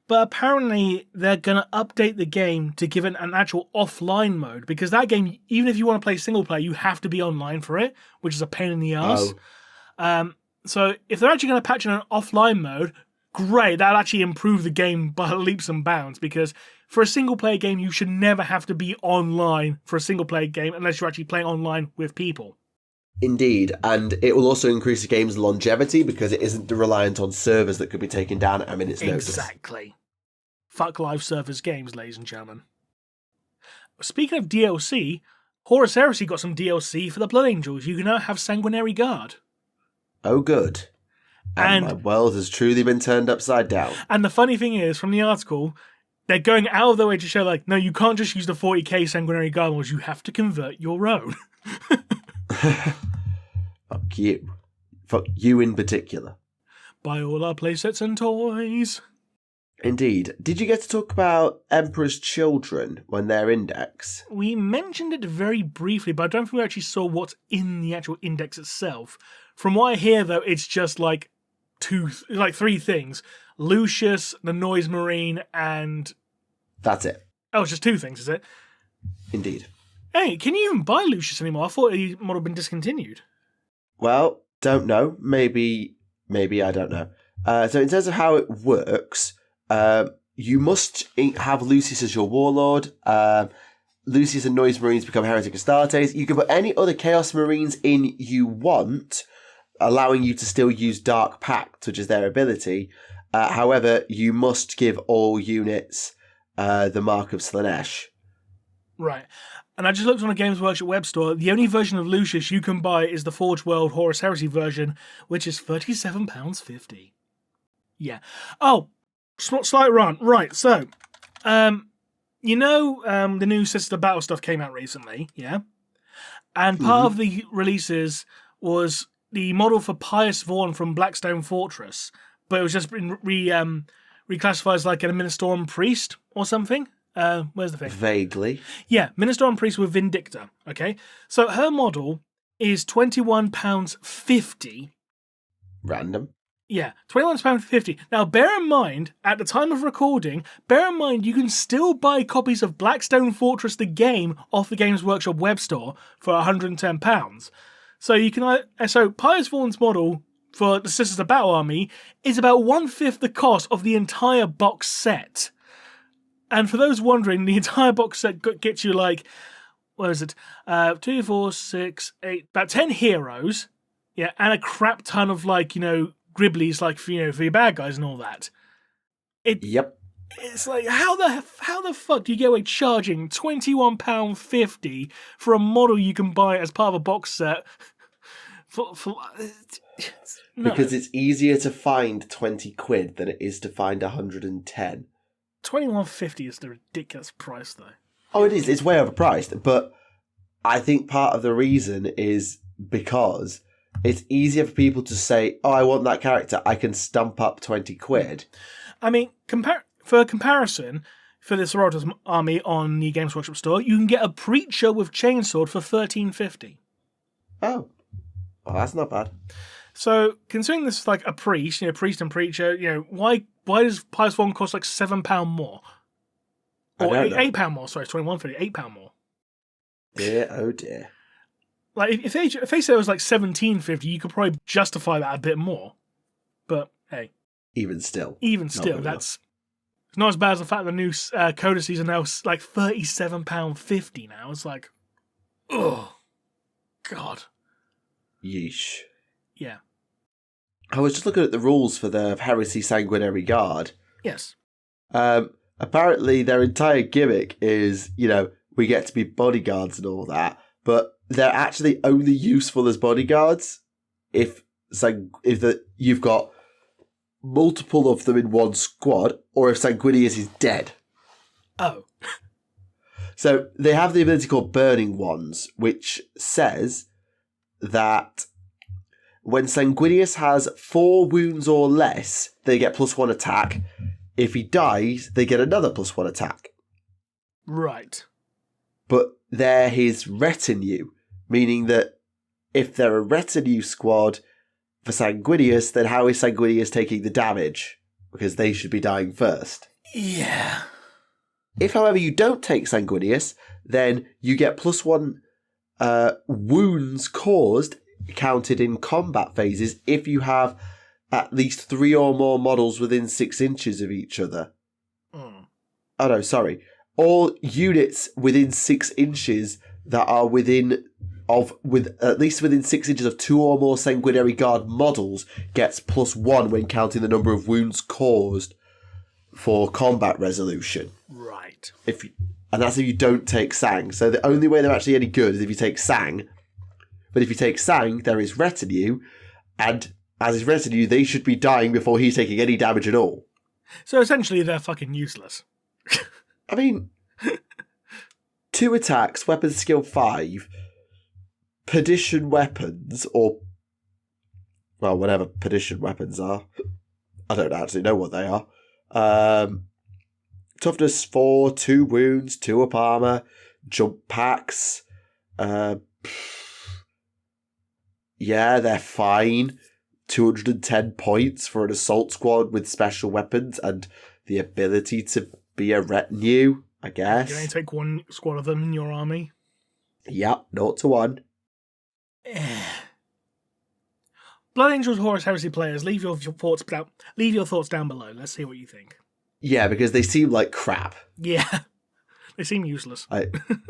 but apparently they're going to update the game to give it an actual offline mode, because that game, even if you want to play single player, you have to be online for it, which is a pain in the ass. Oh. So if they're actually going to patch in an offline mode, great, that'll actually improve the game by leaps and bounds, because for a single player game, you should never have to be online for a single player game unless you're actually playing online with people. Indeed, and it will also increase the game's longevity because it isn't reliant on servers that could be taken down at a minute's notice. Exactly. Fuck live servers games, ladies and gentlemen. Speaking of DLC, Horus Heresy got some DLC for the Blood Angels. You can now have Sanguinary Guard. Oh, good. And my world has truly been turned upside down. And the funny thing is, from the article, they're going out of their way to show, like, no, you can't just use the 40k Sanguinary Guard models, you have to convert your own. Fuck you. Fuck you in particular. Buy all our playsets and toys. Indeed. Did you get to talk about Emperor's Children when they're index? We mentioned it very briefly, but I don't think we actually saw what's in the actual index itself. From what I hear, though, it's just like three things. Lucius, the Noise Marine, and... That's it. Oh, it's just two things, is it? Indeed. Hey, can you even buy Lucius anymore? I thought he might have been discontinued. Well, don't know. Maybe I don't know. So in terms of how it works, you must have Lucius as your warlord. Lucius and Noise Marines become Heretic Astartes. You can put any other Chaos Marines in you want, allowing you to still use Dark Pact, which is their ability. However, you must give all units the Mark of Slaanesh. Right. And I just looked on the Games Workshop web store. The only version of Lucius you can buy is the Forge World Horus Heresy version, which is £37.50. Yeah. Oh, slight rant. Right, so, the new Sister Battle stuff came out recently, yeah? And part of the releases was the model for Pius Vaughn from Blackstone Fortress, but it was just been reclassified as like an Administorum priest or something. Where's the thing? Vaguely. Yeah, Minister on Priest with Vindicta. Okay, so her model is £21.50. Random. Yeah, £21.50. Now, bear in mind, at the time of recording, you can still buy copies of Blackstone Fortress the game off the Games Workshop web store for £110. So you can. So Pius Vaughan's model for the Sisters of Battle Army is about 1/5 the cost of the entire box set. And for those wondering, the entire box set gets you like, what is it? 2, 4, 6, 8, about 10 heroes, yeah, and a crap ton of Gribblies, like for your bad guys and all that. Yep. It's like how the fuck do you get away charging £21.50 for a model you can buy as part of a box set? No. Because it's easier to find £20 than it is to find 110. £21.50 is the ridiculous price, though. Oh, it is. It's way overpriced, but I think part of the reason is because it's easier for people to say, "Oh, I want that character. I can stump up £20." I mean, for comparison, for the Sororitas army on the Games Workshop store, you can get a Preacher with Chainsword for £13.50. Oh, well, that's not bad. So, considering this is like a priest, priest and preacher, why does Pius Vaughan cost like £7 more? Or £8 more? Sorry, it's £21.50. £8 more. Dear, oh dear. Like if they said it was like £17.50, you could probably justify that a bit more. But hey, even still, that's it's not as bad as the fact the new codices are now like £37.50 now. It's like, oh god, yeesh. Yeah. I was just looking at the rules for the Heresy Sanguinary Guard. Yes. Apparently, their entire gimmick is, we get to be bodyguards and all that, but they're actually only useful as bodyguards if you've got multiple of them in one squad, or if Sanguinius is dead. Oh. So they have the ability called Burning Wands, which says that when Sanguinius has 4 wounds or less, they get +1 attack. If he dies, they get another +1 attack. Right. But they're his retinue, meaning that if they're a retinue squad for Sanguinius, then how is Sanguinius taking the damage? Because they should be dying first. Yeah. If, however, you don't take Sanguinius, then you get +1 wounds caused counted in combat phases if you have at least 3 or more models within 6 inches of each other. Mm. Oh no, sorry. All units within 6 inches that are with at least within 6 inches of 2 or more Sanguinary Guard models gets +1 when counting the number of wounds caused for combat resolution. Right. And that's if you don't take Sang. So the only way they're actually any good is if you take Sang. But if you take Sang, they're his retinue, and as his retinue, they should be dying before he's taking any damage at all. So essentially, they're fucking useless. I mean, 2 attacks, weapon skill 5, perdition weapons, or, well, whatever perdition weapons are. I don't actually know what they are. Toughness 4, 2 wounds, 2 up armor, jump packs. Yeah, they're fine. 210 points for an assault squad with special weapons and the ability to be a retinue, I guess. You can only take 1 squad of them in your army. Yep, 0-1. Blood Angels Horus Heresy players, leave your thoughts down below. Let's see what you think. Yeah, because they seem like crap. Yeah, they seem useless.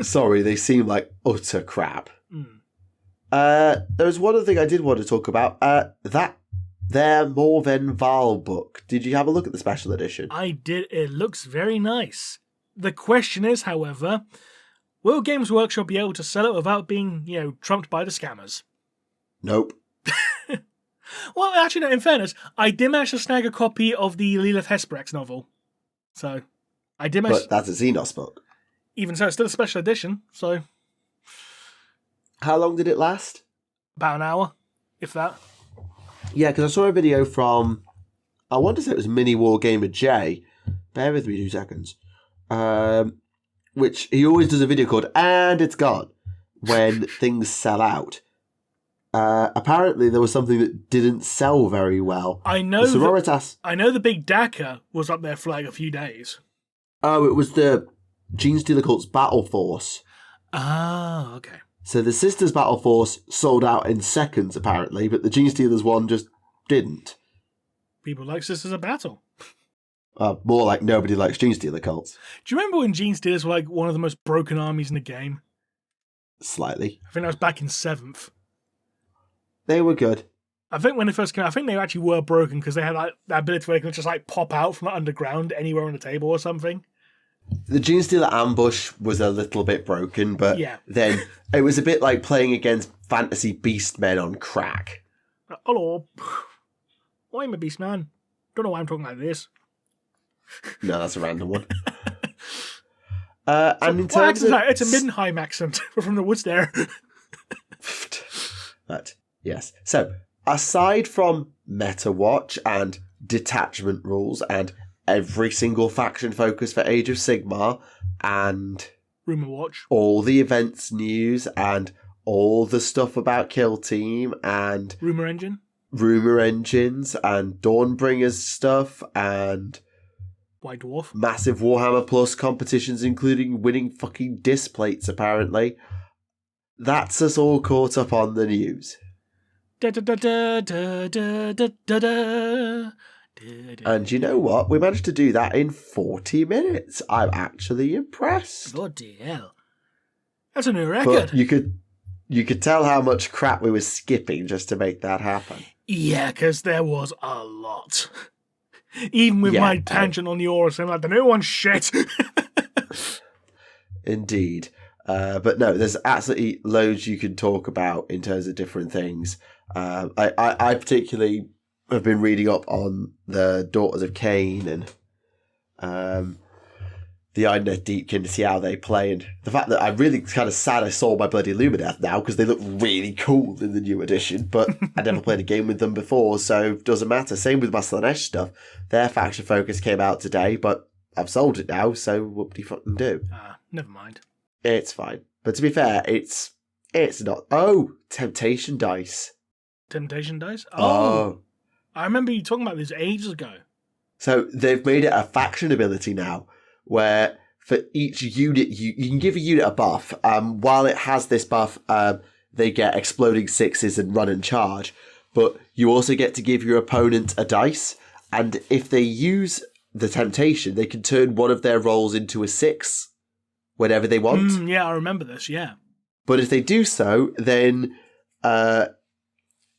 Sorry, they seem like utter crap. Mm. There's one other thing I did want to talk about. Their Morven Val book. Did you have a look at the special edition? I did. It looks very nice. The question is, however, will Games Workshop be able to sell it without being, trumped by the scammers? Nope. Well, actually, no, in fairness, I did manage to snag a copy of the Lilith Hesperex novel. So, I did manage... But that's a Xenos book. Even so, it's still a special edition, so... How long did it last? About an hour, if that. Yeah, because I saw a video from... I want to say it was Mini Wargamer J. Bear with me 2 seconds. which he always does a video called "And It's Gone" when things sell out. Apparently, there was something that didn't sell very well. I know. The Sororitas. I know the Big Daka was up there for like a few days. Oh, it was the Genestealer Cult's Battle Force. Ah, okay. So the Sisters Battle Force sold out in seconds, apparently, but the Genestealers one just didn't. People like Sisters of Battle. More like nobody likes Genestealer cults. Do you remember when Genestealers were like one of the most broken armies in the game? Slightly. I think that was back in 7th. They were good. I think when they first came out, I think they actually were broken because they had like that ability where they could just like pop out from underground anywhere on the table or something. The Genestealer ambush was a little bit broken, but yeah. Then it was a bit like playing against fantasy beastmen on crack. Hello. I'm a beastman. Don't know why I'm talking like this. No, that's a random one. And in what terms accent of... It's a Middenheim accent. We're from the woods there. But, yes. So, aside from Meta Watch and detachment rules and every single faction focus for Age of Sigmar and Rumour Watch, all the events news and all the stuff about Kill Team and Rumour Engines and Dawnbringers stuff and White Dwarf, massive Warhammer Plus competitions, including winning fucking disc plates, apparently. That's us all caught up on the news. And you know what? We managed to do that in 40 minutes. I'm actually impressed. Bloody hell. That's a new record. But you could tell how much crap we were skipping just to make that happen. Yeah, because there was a lot. Even with my tangent on the Horus, I'm like, the new one's shit. Indeed. But no, there's absolutely loads you can talk about in terms of different things. I particularly have been reading up on the Daughters of Cain and the Idoneth Deepkin to see how they play, and the fact that I'm really kind of sad I saw my bloody Lumineth now because they look really cool in the new edition, but I never played a game with them before, so it doesn't matter. Same with my Slanesh stuff. Their faction focus came out today, but I've sold it now, so what do you fucking do? Never mind. It's fine. But to be fair, it's not. Oh, Temptation Dice. Temptation Dice? Oh. I remember you talking about this ages ago. So they've made it a faction ability now, where for each unit, you can give a unit a buff. While it has this buff, they get exploding sixes and run and charge. But you also get to give your opponent a dice. And if they use the temptation, they can turn one of their rolls into a 6 whenever they want. Yeah, I remember this, yeah. But if they do so, then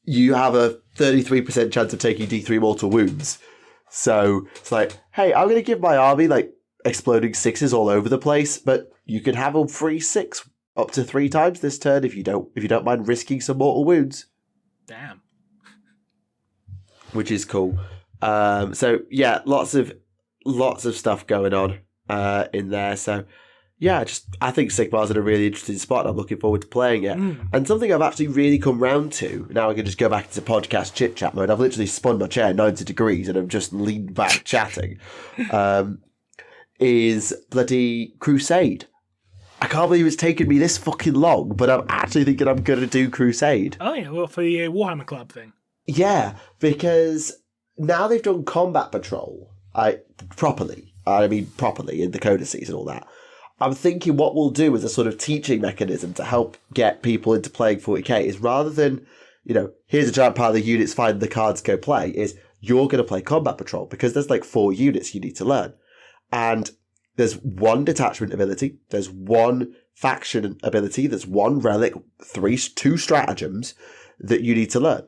you have a 33% chance of taking D3 mortal wounds. So it's like, hey, I'm going to give my army like exploding sixes all over the place, but you can have them free 6 up to 3 times this turn if you don't mind risking some mortal wounds. Damn. Which is cool. So yeah, lots of stuff going on in there. So yeah, I think Sigmar's in a really interesting spot. I'm looking forward to playing it. And something I've actually really come round to, now I can just go back into podcast chit-chat mode. I've literally spun my chair 90 degrees and I've just leaned back chatting, is bloody Crusade. I can't believe it's taken me this fucking long, but I'm actually thinking I'm going to do Crusade. Oh yeah, well, for the Warhammer Club thing. Yeah, because now they've done Combat Patrol properly. I mean, properly in the codices and all that. I'm thinking what we'll do as a sort of teaching mechanism to help get people into playing 40k is rather than, here's a giant pile of units, find the cards, go play, is you're going to play Combat Patrol because there's like 4 units you need to learn. And there's 1 detachment ability, there's 1 faction ability, there's 1 relic, 2 stratagems that you need to learn.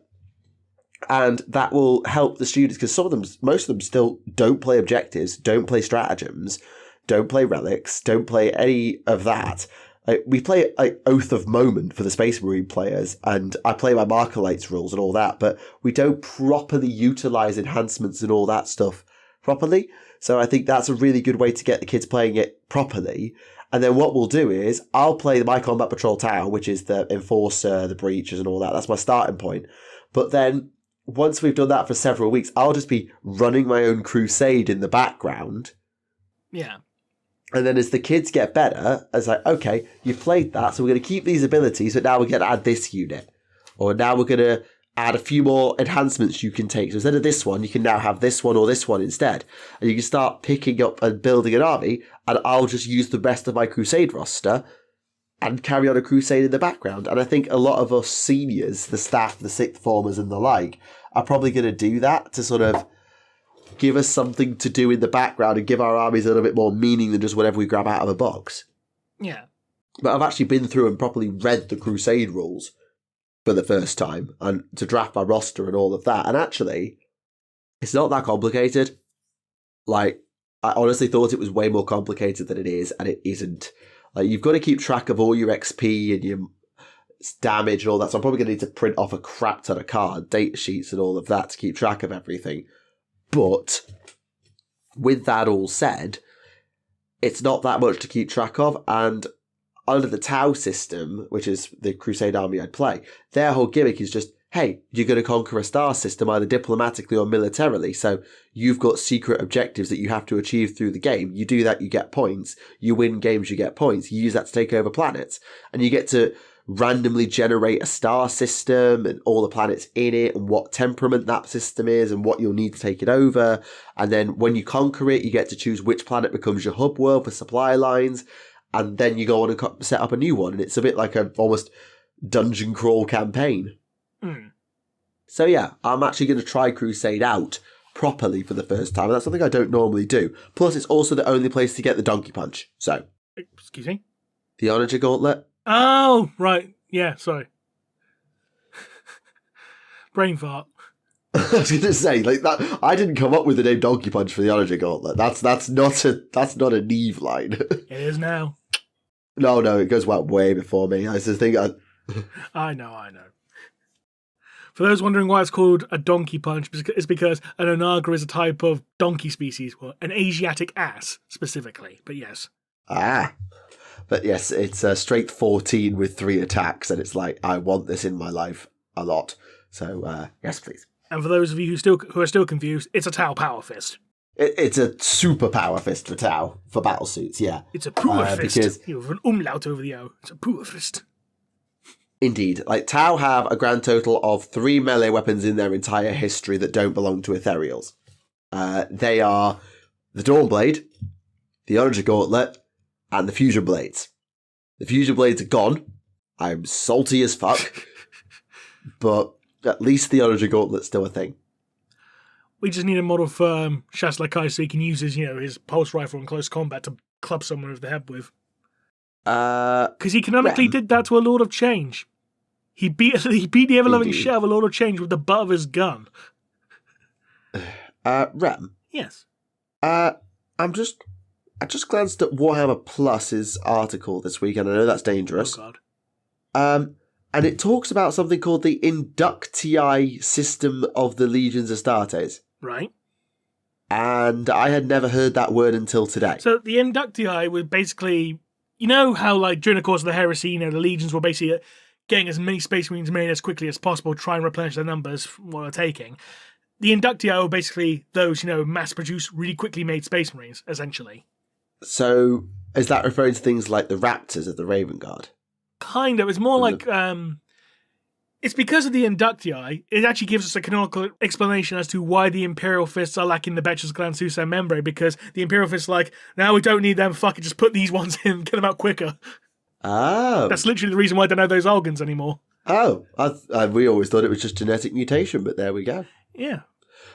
And that will help the students because most of them still don't play objectives, don't play stratagems, don't play relics, don't play any of that. We play Oath of Moment for the Space Marine players, and I play my Marker Lights rules and all that, but we don't properly utilise enhancements and all that stuff properly. So I think that's a really good way to get the kids playing it properly. And then what we'll do is I'll play my Combat Patrol Town, which is the Enforcer, the Breaches and all that. That's my starting point. But then once we've done that for several weeks, I'll just be running my own Crusade in the background. Yeah. And then as the kids get better, it's like, okay, you've played that, so we're going to keep these abilities, but now we're going to add this unit. Or now we're going to add a few more enhancements you can take. So instead of this one, you can now have this one or this one instead. And you can start picking up and building an army, and I'll just use the rest of my Crusade roster and carry on a Crusade in the background. And I think a lot of us seniors, the staff, the sixth formers and the like, are probably going to do that to sort of give us something to do in the background and give our armies a little bit more meaning than just whatever we grab out of a box. Yeah. But I've actually been through and properly read the Crusade rules for the first time and to draft my roster and all of that. And actually, it's not that complicated. Like, I honestly thought it was way more complicated than it is, and it isn't. Like, you've got to keep track of all your XP and your damage and all that. So I'm probably going to need to print off a crap ton of card data sheets and all of that to keep track of everything. But with that all said, it's not that much to keep track of. And under the Tau system, which is the Crusade army I'd play, their whole gimmick is just, hey, you're going to conquer a star system either diplomatically or militarily. So you've got secret objectives that you have to achieve through the game. You do that, you get points. You win games, you get points. You use that to take over planets. And you get to randomly generate a star system and all the planets in it and what temperament that system is and what you'll need to take it over. And then when you conquer it, you get to choose which planet becomes your hub world for supply lines. And then you go on and set up a new one. And it's a bit like a almost dungeon crawl campaign. Mm. So yeah, I'm actually going to try Crusade out properly for the first time. And that's something I don't normally do. Plus, it's also the only place to get the Donkey Punch. So. Excuse me? The Onager Gauntlet. Oh, right. Yeah, sorry. Brain fart. I was going to say, like that. I didn't come up with the name Donkey Punch for the Onager Gauntlet. That's not a Neve line. It is now. No, it goes way before me. I just think I know. For those wondering why it's called a donkey punch, it's because an onager is a type of donkey species, well, an Asiatic ass specifically. But yes. But yes, it's a strength 14 with 3 attacks, and it's like, I want this in my life a lot. So yes, please. And for those of you who are still confused, it's a Tau Power Fist. It's a super power fist for Tau, for battle suits, yeah. It's a power fist. Because, you have an umlaut over the O. It's a power fist. Indeed. Like, Tau have a grand total of 3 melee weapons in their entire history that don't belong to Ethereals. They are the Dawnblade, the Onager Gauntlet, and the Fusion Blades. The Fusion Blades are gone. I'm salty as fuck. But at least the Onager Gauntlet's still a thing. We just need a model for Shas Lakai so he can use his pulse rifle in close combat to club someone over the head with. Because he canonically did that to a Lord of Change. He beat the ever-loving shit out of a Lord of Change with the butt of his gun. Rem? Yes. I just glanced at Warhammer Plus's article this week, and I know that's dangerous. Oh, God. And it talks about something called the Inductii system of the Legions Astartes. Right. And I had never heard that word until today. So the Inductii was basically, you know how like during the course of the Heresy, the Legions were basically getting as many Space Marines made as quickly as possible to try and replenish their numbers from what they're taking. The Inductii were basically those, mass-produced, really quickly made Space Marines, essentially. So is that referring to things like the Raptors of the Raven Guard? Kind of. It's more like... It's because of the Inductii, it actually gives us a canonical explanation as to why the Imperial Fists are lacking the Betches Clan Susa Membre, because the Imperial Fists are like, now we don't need them, fuck it, just put these ones in, get them out quicker. Oh. That's literally the reason why I don't have those Algans anymore. Oh, we always thought it was just genetic mutation, but there we go. Yeah.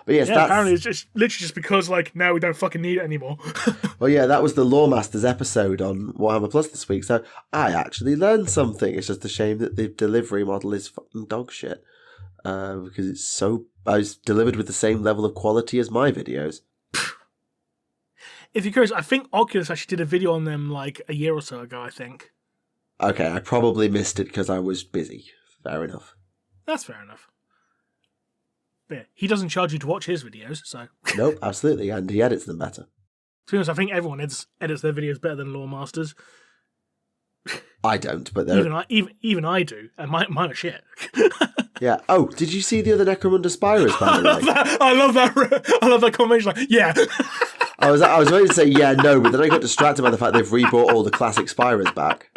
But yes, apparently it's just literally just because, now we don't fucking need it anymore. Well, yeah, that was the Lawmasters episode on Warhammer Plus this week, so I actually learned something. It's just a shame that the delivery model is fucking dog shit. Because I was delivered with the same level of quality as my videos. If you're curious, I think Oculus actually did a video on them, a year or so ago, I think. Okay, I probably missed it because I was busy. Fair enough. That's fair enough. But yeah, he doesn't charge you to watch his videos, so... Nope, absolutely, and he edits them better. To be honest, I think everyone edits their videos better than Lawmasters. I don't, but they're... Even I do, and mine are shit. Yeah. Oh, did you see the other Necromunda Spyros, by the way? I love that combination. Yeah. I was ready to say yeah, no, but then I got distracted by the fact they've rebrought all the classic Spirers back.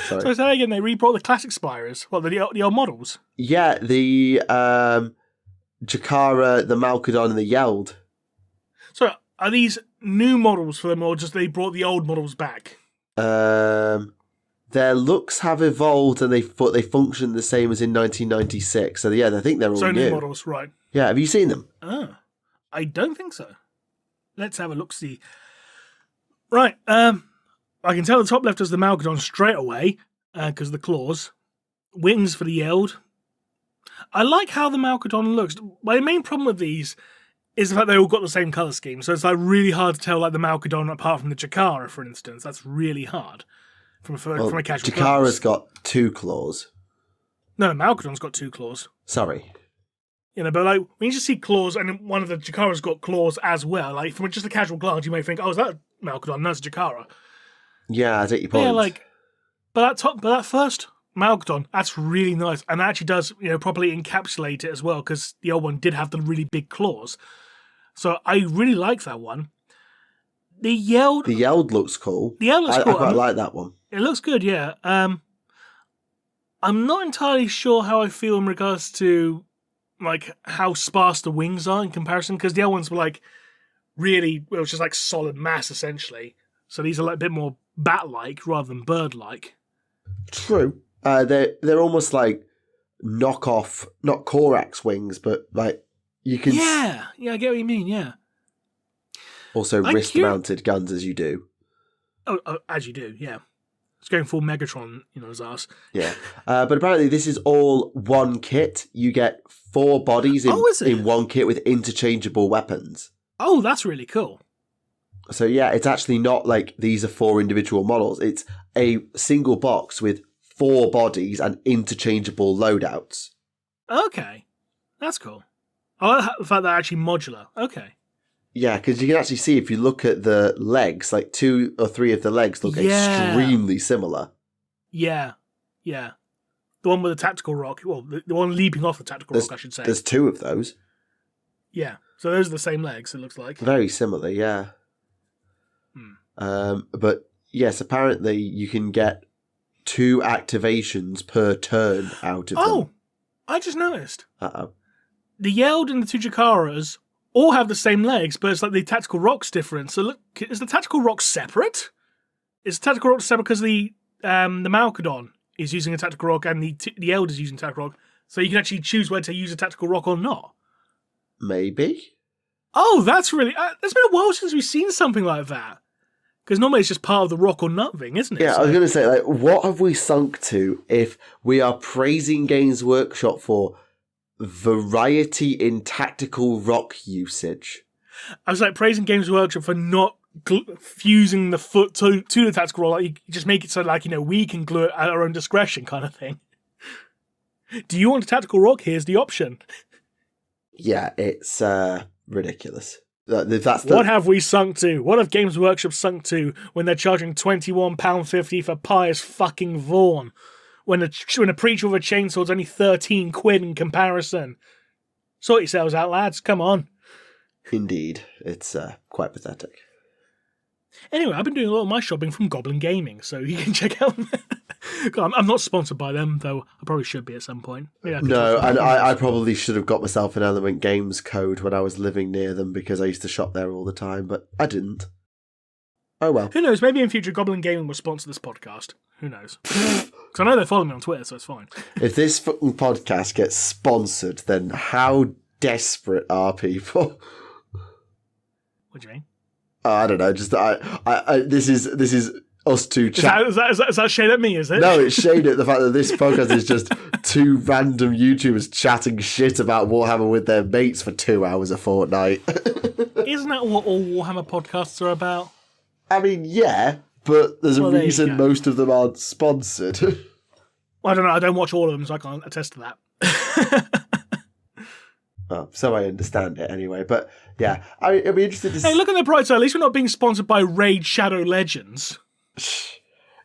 Sorry. So say again, they rebrought the classic Spirers. What, the old models? Yeah, the Jakara, the Malkadon, and the Yeld. So are these new models for them, or just they brought the old models back? Their looks have evolved, and they function the same as in 1996. So yeah, I think they're all So new. new models, right? Yeah, have you seen them? I don't think so. Let's have a look. See. Right. I can tell the top left is the Malkadon straight away because of the claws. Wings for the Yeld. I like how the Malkadon looks. My main problem with these is the fact they all got the same colour scheme, so it's like really hard to tell like the Malkadon apart from the Jakara, for instance. That's really hard from a casual. Jakara's got 2 claws. No, Malkadon's got 2 claws. Sorry. You know, but like when you just see claws, and one of the Jakara's got claws as well. Like from just a casual glance, you may think, "Oh, is that Malkadon? No, it's Jakara." Yeah, I take your point. Yeah, but that first Malkadon, that's really nice, and that actually does properly encapsulate it as well, because the old one did have the really big claws. So I really like that one. The Yeld looks cool. The Yeld looks cool. I quite like that one. It looks good, yeah. I'm not entirely sure how I feel in regards to like how sparse the wings are in comparison, because the other ones were like really, well, it was just like solid mass essentially. So these are like a bit more bat-like rather than bird-like. True. They're almost like knockoff, not Korax wings, but like you can. Yeah, I get what you mean. Yeah. Also, wrist-mounted guns as you do. Oh, as you do. Yeah. It's going full Megatron, his ass. Yeah. But apparently this is all one kit. You get 4 bodies in one kit with interchangeable weapons. Oh, that's really cool. So yeah, it's actually not like these are 4 individual models. It's a single box with 4 bodies and interchangeable loadouts. Okay. That's cool. I like the fact they're actually modular. Okay. Yeah, because you can actually see if you look at the legs, like 2 or 3 of the legs look extremely similar. Yeah. The one with the tactical rock, well, the one leaping off the tactical rock, I should say. There's 2 of those. Yeah, so those are the same legs, it looks like. Very similar, yeah. But yes, apparently you can get 2 activations per turn out of them. Oh, I just noticed. Uh-oh. The Yeld and the 2 Jakaras all have the same legs, but it's like the tactical rock's different. So look, is the tactical rock separate? Is the tactical rock separate because the Malkadon is using a tactical rock and the Yeld is using a tactical rock? So you can actually choose whether to use a tactical rock or not. Maybe. Oh, that's really... it's been a while since we've seen something like that. Because normally it's just part of the rock or nut thing, isn't it? Yeah, I was going to say, like, what have we sunk to if we are praising Games Workshop for variety in tactical rock usage? I was like praising Games Workshop for not fusing the foot to the tactical rock. Like, you just make it so, like, we can glue it at our own discretion kind of thing. Do you want a tactical rock? Here's the option. Yeah, it's ridiculous. What have we sunk to? What have Games Workshop sunk to when they're charging £21.50 for Pious fucking Vaughn? When a preacher with a chainsaw is only 13 quid in comparison? Sort yourselves out, lads. Come on. Indeed. It's quite pathetic. Anyway, I've been doing a lot of my shopping from Goblin Gaming, so you can check out... I'm not sponsored by them, though I probably should be at some point. No, and I probably should have got myself an Element Games code when I was living near them, because I used to shop there all the time, but I didn't. Oh well. Who knows, maybe in future Goblin Gaming will sponsor this podcast. Who knows? Because I know they follow me on Twitter, so it's fine. If this fucking podcast gets sponsored, then how desperate are people? What do you mean? I don't know. Just this is us two chat. Is that shade at me? Is it? No, it's shade at the fact that this podcast is just 2 random YouTubers chatting shit about Warhammer with their mates for 2 hours a fortnight. Isn't that what all Warhammer podcasts are about? I mean, yeah, but there's a reason most of them aren't sponsored. Well, I don't know. I don't watch all of them, so I can't attest to that. Oh, so I understand it anyway. But yeah, I'd be interested to see. Hey, look on the bright side. At least we're not being sponsored by Raid Shadow Legends.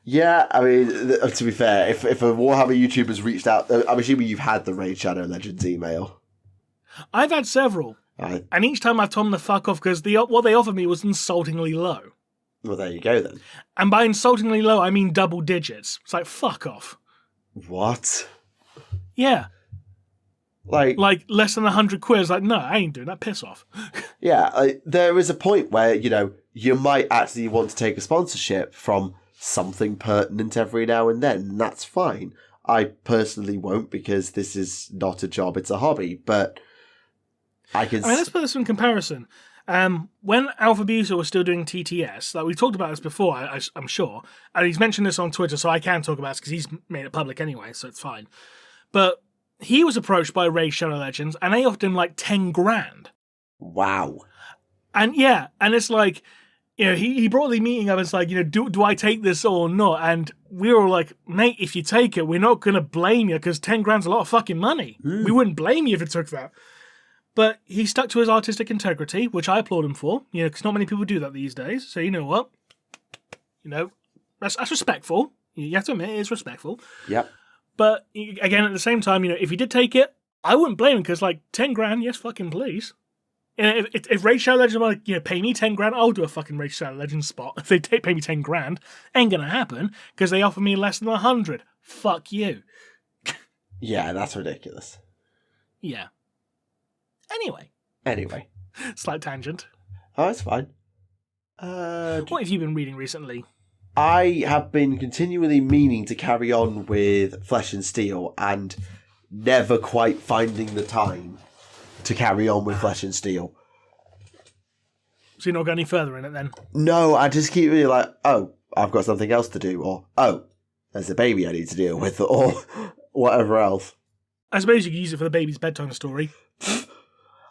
Yeah, I mean, to be fair, if a Warhammer YouTuber's reached out, I'm assuming you've had the Raid Shadow Legends email. I've had several. And each time I've told them to fuck off because what they offered me was insultingly low. Well, there you go then. And by insultingly low, I mean double digits. It's like, fuck off. What? Yeah. Like less than 100 quid. It's like, no, I ain't doing that. Piss off. Yeah, there is a point where, you might actually want to take a sponsorship from something pertinent every now and then, and that's fine. I personally won't because this is not a job, it's a hobby, but I mean, let's put this in comparison. When Alpha Beta was still doing TTS, like we talked about this before, I'm sure, and he's mentioned this on Twitter, so I can talk about this because he's made it public anyway, so it's fine. But he was approached by Raid Shadow Legends, and they offered him like 10 grand. Wow. And yeah, and it's like, he brought the meeting up. And it's like, do I take this or not? And we were like, mate, if you take it, we're not going to blame you because 10 grand's a lot of fucking money. We wouldn't blame you if it took that. But he stuck to his artistic integrity, which I applaud him for, because not many people do that these days. So you know what? That's respectful. You have to admit, it is respectful. Yep. But again, at the same time, if he did take it, I wouldn't blame him because 10 grand, yes, fucking please. If Raid Shadow Legends want to pay me 10 grand, I'll do a fucking Raid Shadow Legends spot. If they pay me 10 grand, ain't gonna happen because they offer me less than 100. Fuck you. Yeah, that's ridiculous. Yeah. Anyway. Slight tangent. Oh, it's fine. What have you been reading recently? I have been continually meaning to carry on with Flesh and Steel and never quite finding the time to carry on with Flesh and Steel. So you're not going any further in it then? No, I just keep really like, oh, I've got something else to do, or oh, there's a baby I need to deal with, or whatever else. I suppose you could use it for the baby's bedtime story.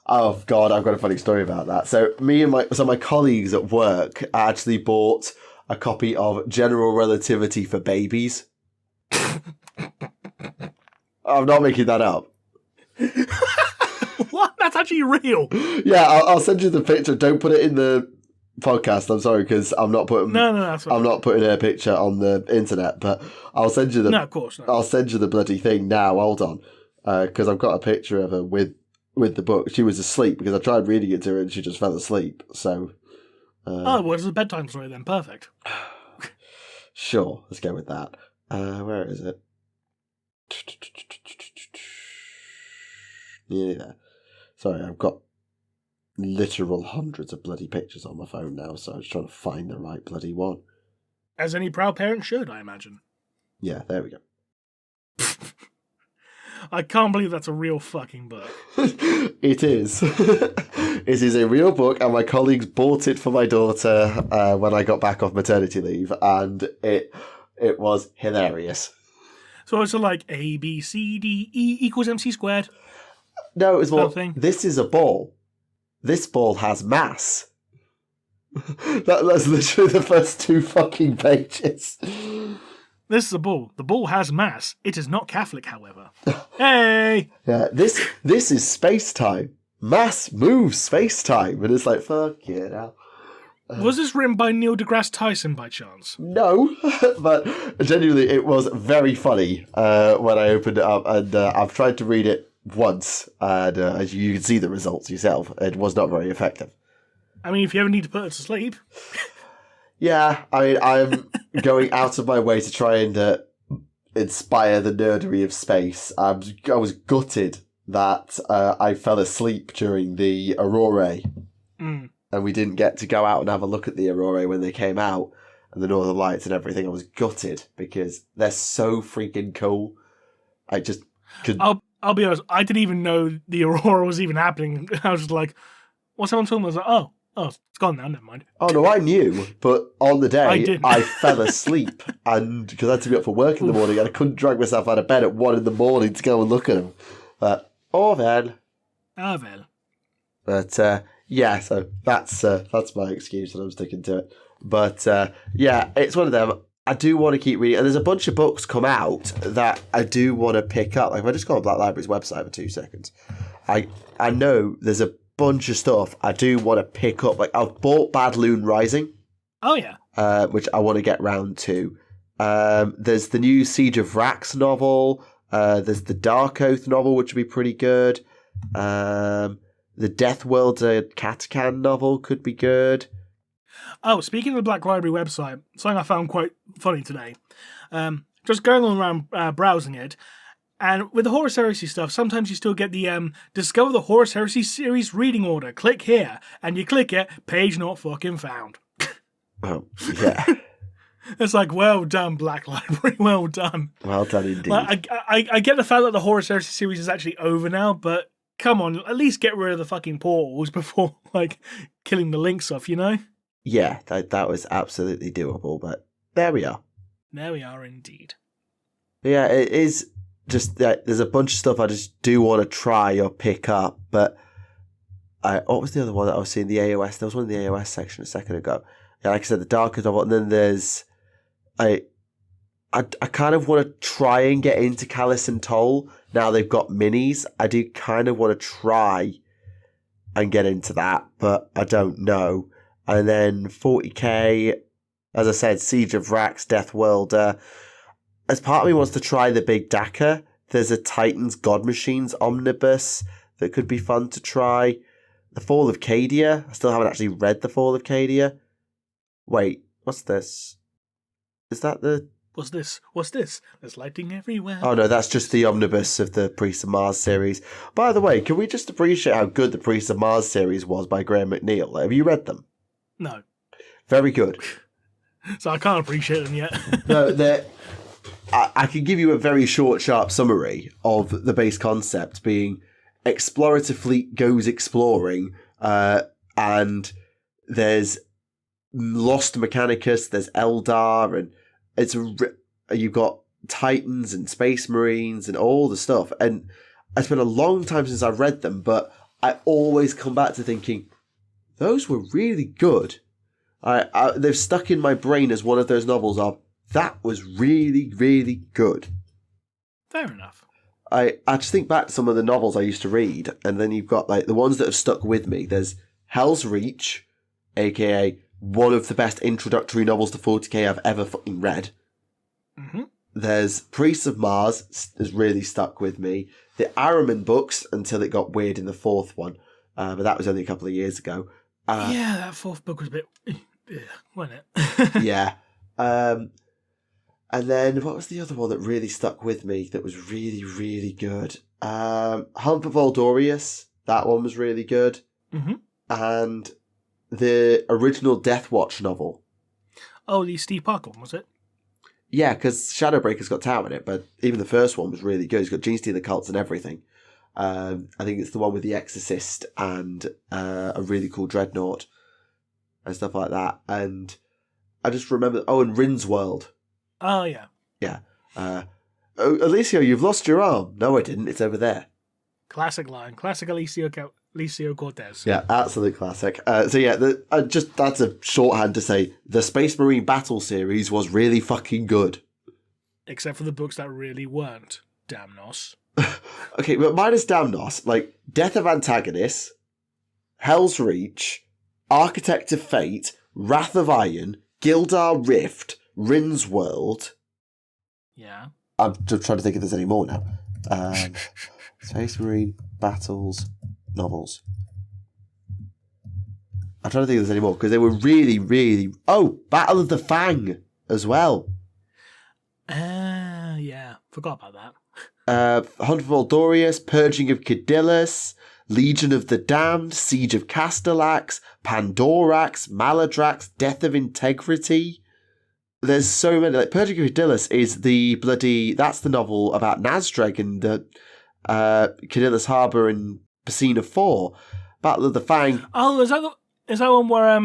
Oh God, I've got a funny story about that. So me and my colleagues at work actually bought a copy of General Relativity for Babies. I'm not making that up. What? That's actually real. Yeah, I'll send you the picture. Don't put it in the podcast. I'm sorry because I'm not putting. No, that's fine. I'm not putting a picture on the internet, but I'll send you the. No, of course not. I'll send you the bloody thing now. Hold on, because I've got a picture of her with the book. She was asleep because I tried reading it to her and she just fell asleep. So. Well, it's a bedtime story then. Perfect. Sure, let's go with that. Where is it? Nearly there. Sorry, I've got literal hundreds of bloody pictures on my phone now, so I was trying to find the right bloody one. As any proud parent should, I imagine. Yeah, there we go. I can't believe that's a real fucking book. It is. It is a real book, and my colleagues bought it for my daughter when I got back off maternity leave, and it was hilarious. So it's like A, B, C, D, E equals MC squared? No, it was more, Nothing. This is a ball. This ball has mass. That's literally the first 2 fucking pages. This is a ball. The ball has mass. It is not Catholic, however. Hey! Yeah, this is space-time. Mass moves space-time. And it's like, fuck it now. Was this written by Neil deGrasse Tyson by chance? No, but genuinely it was very funny when I opened it up. And I've tried to read it once. And as you can see the results yourself, it was not very effective. I mean, if you ever need to put her to sleep... Yeah, I mean, I'm going out of my way to try and inspire the nerdery of space. I was gutted that I fell asleep during the Aurora, and we didn't get to go out and have a look at the Aurora when they came out, and the Northern Lights and everything. I was gutted because they're so freaking cool. I just could... I'll be honest, I didn't even know the Aurora was even happening. I was just like, what's everyone talking about? I was like, oh, it's gone now, never mind. Oh, no, I knew, but on the day, I fell asleep, and because I had to be up for work in the morning, and I couldn't drag myself out of bed at 1 a.m. to go and look at them. But, oh, well. Ah, well. But, yeah, so that's my excuse, and I'm sticking to it. But, yeah, it's one of them. I do want to keep reading, and there's a bunch of books come out that I do want to pick up. Like, if I just go on Black Library's website for 2 seconds, I know there's a bunch of stuff I do want to pick up. Like, I've bought Bad Loon Rising. Oh, yeah. Which I want to get round to. There's the new Siege of Rax novel. There's the Dark Oath novel, which would be pretty good. The Death World Catacan novel could be good. Oh, speaking of the Black Library website, something I found quite funny today. Just going on around browsing it, and with the Horus Heresy stuff, sometimes you still get the Discover the Horus Heresy series reading order. Click here, and you click it, page not fucking found. Oh, yeah. It's like, well done, Black Library, well done. Well done indeed. Like, I get the fact that the Horus Heresy series is actually over now, but come on, at least get rid of the fucking portals before, like, killing the links off, you know? Yeah, that was absolutely doable, but there we are. There we are indeed. Yeah, it is just that there's a bunch of stuff I just do want to try or pick up, but what was the other one that I was seeing? The AOS. There was one in the AOS section a second ago. Yeah, like I said, the Darkest novel, and then there's I kind of want to try and get into Callus and Toll. Now they've got minis. I do kind of want to try and get into that, but I don't know. And then 40k, as I said, Siege of Rax, Death World. As part of me wants to try the Big Daka, there's a Titans God Machines omnibus that could be fun to try. The Fall of Cadia. I still haven't actually read The Fall of Cadia. Wait, what's this? Is that the... What's this? What's this? There's lighting everywhere. Oh no, that's just the omnibus of the Priests of Mars series. By the way, can we just appreciate how good the Priests of Mars series was by Graham McNeil? Have you read them? No. Very good. So I can't appreciate them yet. No, I can give you a very short, sharp summary of the base concept being explorator fleet goes exploring, and there's Lost Mechanicus, there's Eldar, and you've got Titans and Space Marines and all the stuff. And it's been a long time since I've read them, but I always come back to thinking, those were really good. They've stuck in my brain as one of those novels of, that was really, really good. Fair enough. I just think back to some of the novels I used to read, and then you've got like the ones that have stuck with me. There's Hell's Reach, aka one of the best introductory novels to 40k I've ever fucking read. Mm-hmm. There's Priests of Mars has really stuck with me. The Araman books until it got weird in the fourth one, but that was only a couple of years ago. Yeah, that fourth book was a bit, wasn't it? Yeah. And then what was the other one that really stuck with me that was really, really good? Hunt for Voldorius. That one was really good. Mm-hmm. And the original Death Watch novel. Oh, the Steve Parker one, was it? Yeah, because Shadowbreaker's got Tau in it, but even the first one was really good. It's got Gene Stealer cults and everything. I think it's the one with the Exorcist and a really cool Dreadnought and stuff like that. And I just remember... Oh, and Rin's World. Oh, yeah. Yeah. Alicio, you've lost your arm. No, I didn't. It's over there. Classic line. Classic Alicio Cortez. Yeah, absolute classic. So yeah, that's a shorthand to say the Space Marine Battle series was really fucking good. Except for the books that really weren't. Damnos. Okay, but minus Damnos, like Death of Antagonists, Hell's Reach, Architect of Fate, Wrath of Iron, Gildar Rift, Rin's World. Yeah. I'm just trying to think if there's any more now. Space Marine Battles novels. I'm trying to think if there's any more because they were really, really... Oh, Battle of the Fang as well. Yeah. Forgot about that. Hunt for Voldorius, Purging of Cadillus, Legion of the Damned, Siege of Castellax, Pandorax, Maladrax, Death of Integrity. There's so many. Like Purging of Cadillus is the bloody... That's the novel about Nazdreg and the Cadillus Harbour and Pacina 4. Battle of the Fang. Oh, is that one where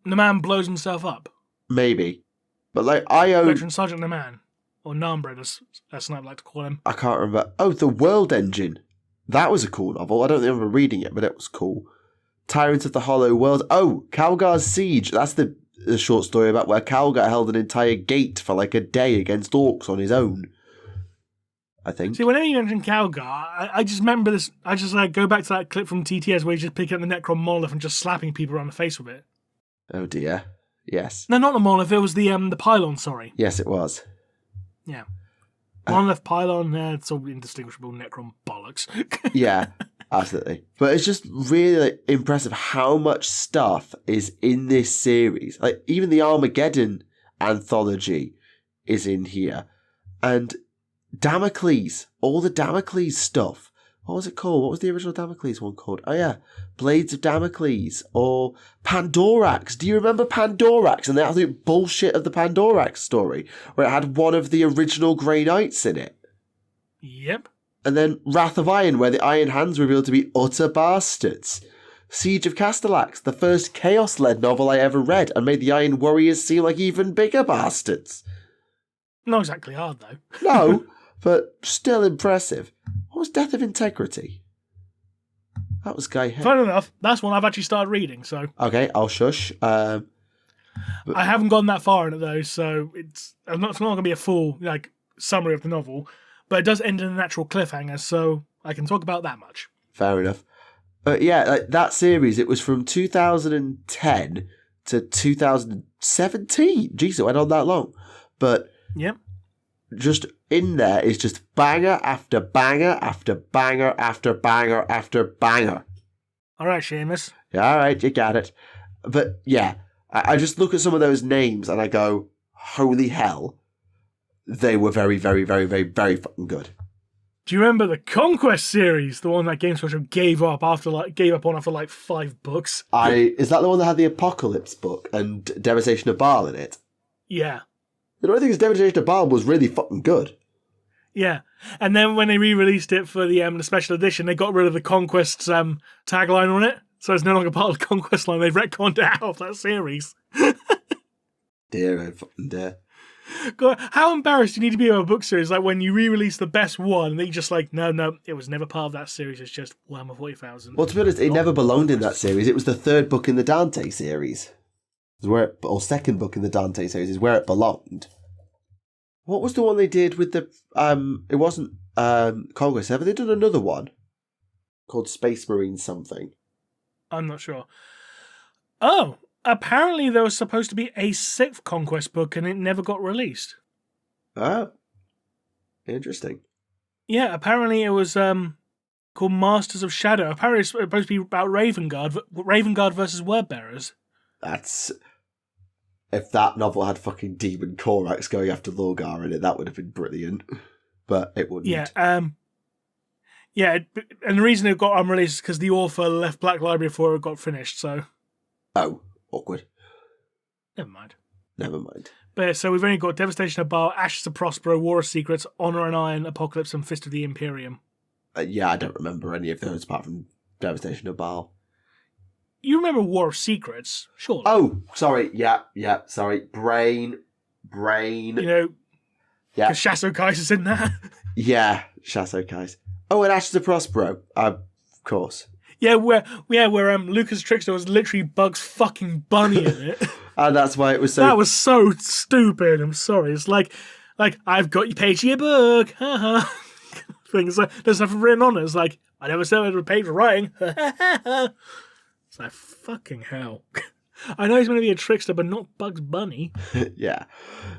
the man blows himself up? Maybe. But like I own... Veteran Sergeant the Man. Or Nambre, as Snipe like to call him. I can't remember. Oh, The World Engine. That was a cool novel. I don't remember reading it, but it was cool. Tyrant of the Hollow World. Oh, Calgar's Siege. That's the short story about where Calgar held an entire gate for like a day against orcs on his own. I think. See, whenever you mention Calgar, I just remember this. I just go back to that clip from TTS where he's just picking up the Necron monolith and just slapping people around the face with it. Oh dear. Yes. No, not the monolith. It was the pylon. Sorry. Yes, it was. Yeah. Monolith, pylon, it's all indistinguishable Necron bollocks. Yeah. Absolutely. But it's just really impressive how much stuff is in this series. Like, even the Armageddon anthology is in here. And Damocles, all the Damocles stuff. What was it called? What was the original Damocles one called? Oh yeah, Blades of Damocles or Pandorax. Do you remember Pandorax and the absolute bullshit of the Pandorax story where it had one of the original Grey Knights in it? Yep. And then Wrath of Iron, where the Iron Hands were revealed to be utter bastards. Siege of Castellax, the first Chaos-led novel I ever read, and made the Iron Warriors seem like even bigger bastards. Not exactly hard, though. No, but still impressive. What was Death of Integrity? That was Guy Hill. Fun enough, that's one I've actually started reading, so... Okay, I'll shush. I haven't gone that far in it, though, so it's not going to be a full summary of the novel, but it does end in a natural cliffhanger, so I can talk about that much. Fair enough. Yeah, that series, it was from 2010 to 2017. Jeez, it went on that long. But yep. Just in there is just banger after banger after banger after banger after banger. All right, Seamus. Yeah, all right, you got it. But yeah, I just look at some of those names and I go, holy hell, they were very, very, very, very, very fucking good. Do you remember the Conquest series, the one that Games Workshop gave up on after 5 books? Is that the one that had the Apocalypse book and Devastation of Baal in it? Yeah. The only thing is Devastation of Baal was really fucking good. Yeah, and then when they re-released it for the special edition, they got rid of the Conquest's tagline on it, so it's no longer part of the Conquest line. They've retconned it out of that series. Dear, oh fucking dear. God, how embarrassed do you need to be about a book series? Like when you re-release the best one, they just no, it was never part of that series. It's just Warhammer 40,000. Well, to be honest, it never belonged in that series. It was the third book in the Dante series. Or second book in the Dante series is where it belonged. What was the one they did with the... it wasn't Conquest. Have they done another one? Called Space Marine something. I'm not sure. Oh, apparently there was supposed to be a 6th Conquest book and it never got released. Oh. Interesting. Yeah, apparently it was called Masters of Shadow. Apparently it's supposed to be about Ravengard versus Wordbearers. That's... If that novel had fucking Demon Corax going after Lorgar in it, that would have been brilliant. But it wouldn't. Yeah, yeah, and the reason it got unreleased is because the author left Black Library before it got finished, so... Oh, awkward. Never mind. But yeah, so we've only got Devastation of Baal, Ashes of Prospero, War of Secrets, Honor and Iron, Apocalypse, and Fist of the Imperium. Yeah, I don't remember any of those apart from Devastation of Baal. You remember War of Secrets, surely? Oh, sorry. Yeah, sorry. Brain. You know, because Shasso Kais is in that. Yeah, Shasso Kais. Oh, and Ashes of Prospero, of course. Yeah, where Lucas Trickster was literally Bugs fucking Bunny in it. And that's why it was so... That was so stupid, I'm sorry. It's like I've got your page of your book, haha. Things like, there's nothing written on it. It's like, I never said it was a page of writing. It's like, fucking hell. I know he's going to be a trickster, but not Bugs Bunny. Yeah.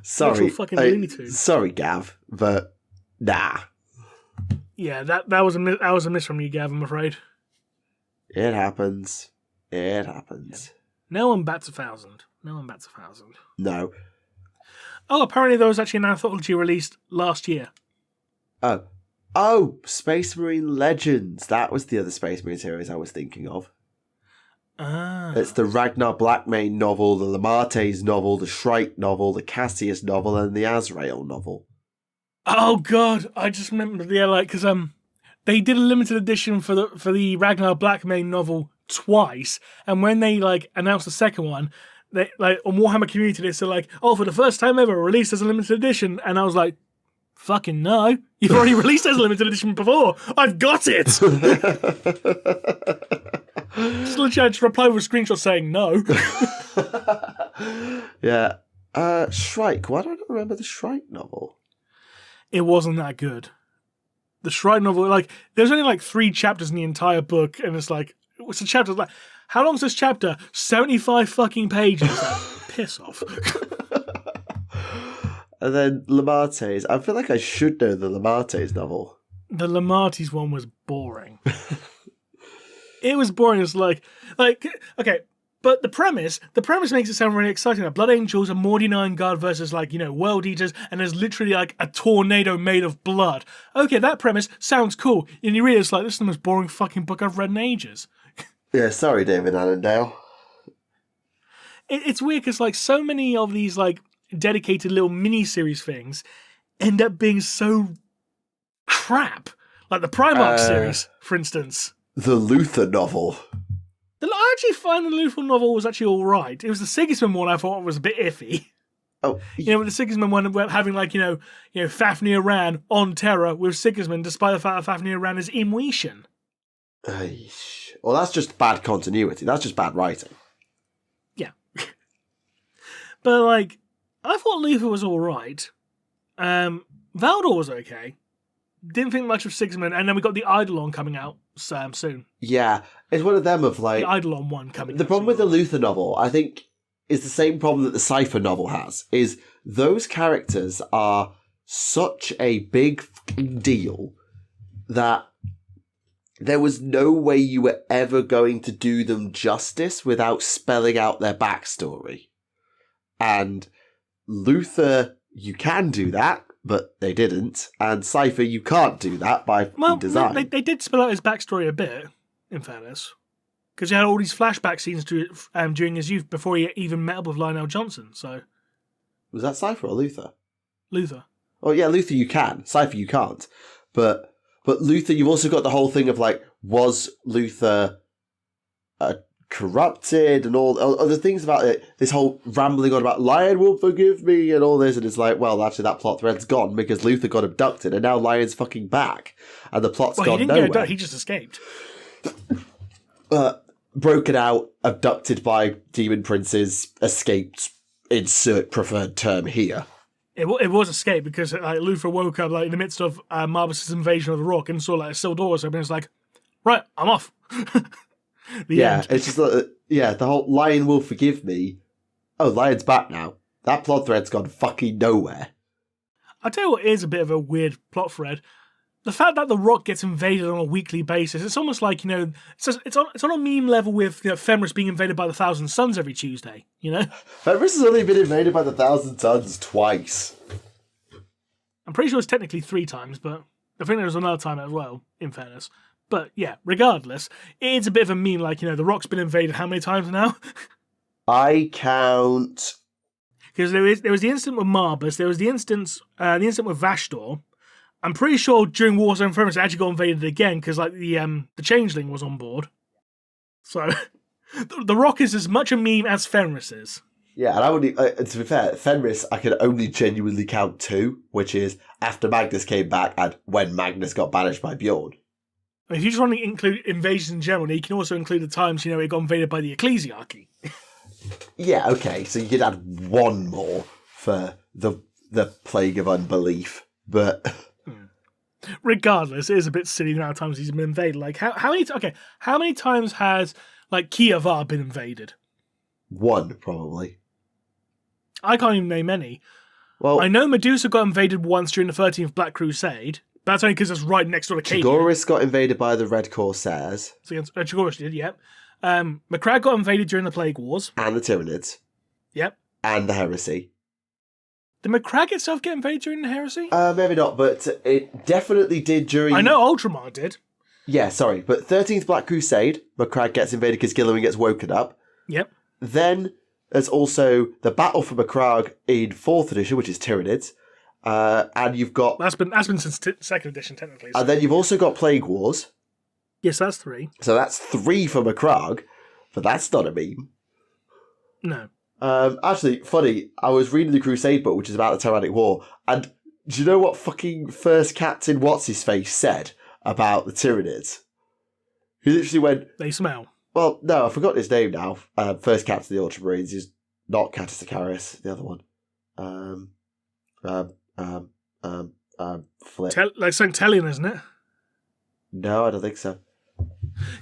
Sorry. Fucking Looney Tunes. Sorry, Gav, but nah. Yeah, that was a miss from you, Gav, I'm afraid. It happens. Yeah. No one bats 1,000. No. Oh, apparently there was actually an anthology released last year. Oh, Space Marine Legends. That was the other Space Marine series I was thinking of. Ah. It's the Ragnar Blackmane novel, the Lamartes novel, the Shrike novel, the Cassius novel, and the Azrael novel. Oh God, I just remember because they did a limited edition for the Ragnar Blackmane novel twice, and when they announced the second one, they on Warhammer Community they said for the first time ever released as a limited edition, and I was like, fucking no, you've already released as a limited edition before. I've got it. Just literally, I just replied with a screenshot saying no. Yeah. Shrike. Why don't I remember the Shrike novel? It wasn't that good. The Shrike novel, there's only 3 chapters in the entire book, and it's what's the chapter? How long's this chapter? 75 fucking pages. Piss off. And then Lamartes. I feel like I should know the Lamartes novel. The Lamartes one was boring. It was boring. It's like, okay, but the premise makes it sound really exciting. Like Blood Angels and Mordian Iron Guard versus World Eaters, and there's literally like a tornado made of blood. Okay, that premise sounds cool. And you read it's like, this is the most boring fucking book I've read in ages. Yeah, sorry, David Annandale. It's weird because like so many of these like dedicated little mini-series things end up being so crap. Like the Primarch series, for instance. The Luther novel. I actually find the Luther novel was actually all right. It was the Sigismund one I thought was a bit iffy. Oh, with the Sigismund one having Fafnir ran on Terra with Sigismund, despite the fact that Fafnir ran as Imwetian. Well, that's just bad continuity. That's just bad writing. Yeah. But I thought Luther was all right. Valdor was okay. Didn't think much of Sigismund, and then we got the Eidolon coming out soon. Yeah, it's one of them of like... The Eidolon one coming out. The problem with the Luther novel, I think, is the same problem that the Cypher novel has, is those characters are such a big fucking deal that there was no way you were ever going to do them justice without spelling out their backstory. And Luther, you can do that, but they didn't. And Cypher, you can't do that by design. They did spell out his backstory a bit, in fairness. Because he had all these flashback scenes during his youth before he even met up with Lionel Johnson, so... Was that Cypher or Luther? Luther. Oh yeah, Luther you can. Cypher you can't. But Luther, you've also got the whole thing of was Luther corrupted and all other things about it. This whole rambling on about Lion will forgive me and all this, and it's like, well, actually that plot thread's gone because Luther got abducted and now Lion's fucking back, and the plot's gone nowhere. He didn't get abducted, he just escaped. Broken out, abducted by demon princes, escaped. Insert preferred term here. It was escape because Luther woke up in the midst of Marbus' invasion of the Rock and saw a cell door open, and it's like, right, I'm off. End. It's just the whole Lion will forgive me. Oh, Lion's back now. That plot thread's gone fucking nowhere. I'll tell you what is a bit of a weird plot thread. The fact that the Rock gets invaded on a weekly basis, it's almost like, it's on a meme level with Fenris being invaded by the Thousand Suns every Tuesday, Fenris has only been invaded by the Thousand Suns twice. I'm pretty sure it's technically 3 times, but I think there was another time as well, in fairness. But yeah, regardless, it's a bit of a meme, the Rock's been invaded how many times now? I count... Because there was the incident with Marbus, there was the incident with Vashdor. I'm pretty sure during Warzone Fenris it actually got invaded again because the Changeling was on board. So the Rock is as much a meme as Fenris is. Yeah, and I would to be fair, Fenris I can only genuinely count 2, which is after Magnus came back and when Magnus got banished by Bjorn. I mean, if you just want to include invasions in general, you can also include the times it got invaded by the Ecclesiarchy. Yeah, okay, so you could add one more for the Plague of Unbelief, but. Regardless, it is a bit silly the amount of times he's been invaded. How many times has Kievar been invaded? 1, probably. I can't even name any. Well, I know Medusa got invaded once during the 13th Black Crusade, but that's only because it's right next door to Cadia. Chigoris got invaded by the Red Corsairs. So Chigoris did, yep. Macragge got invaded during the Plague Wars. And the Tyranids. Yep. And the Heresy. Did Macragge itself get invaded during the Heresy? Maybe not, but it definitely did during... I know Ultramar did. Yeah, sorry, but 13th Black Crusade, Macragge gets invaded because Gilliman gets woken up. Yep. Then there's also the Battle for Macragge in 4th edition, which is Tyranids. And you've got... That's been since 2nd edition, technically. So. And then you've also got Plague Wars. Yes, that's 3. So that's 3 for Macragge, but that's not a meme. No. Actually, funny, I was reading the Crusade book, which is about the Tyrannic War, and do you know what fucking First Captain What's-His-Face said about the Tyranids? He literally went... They smell. Well, no, I forgot his name now. First Captain of the Ultramarines is not Catus Icarus, the other one. Flip. Like St. Telion, isn't it? No, I don't think so.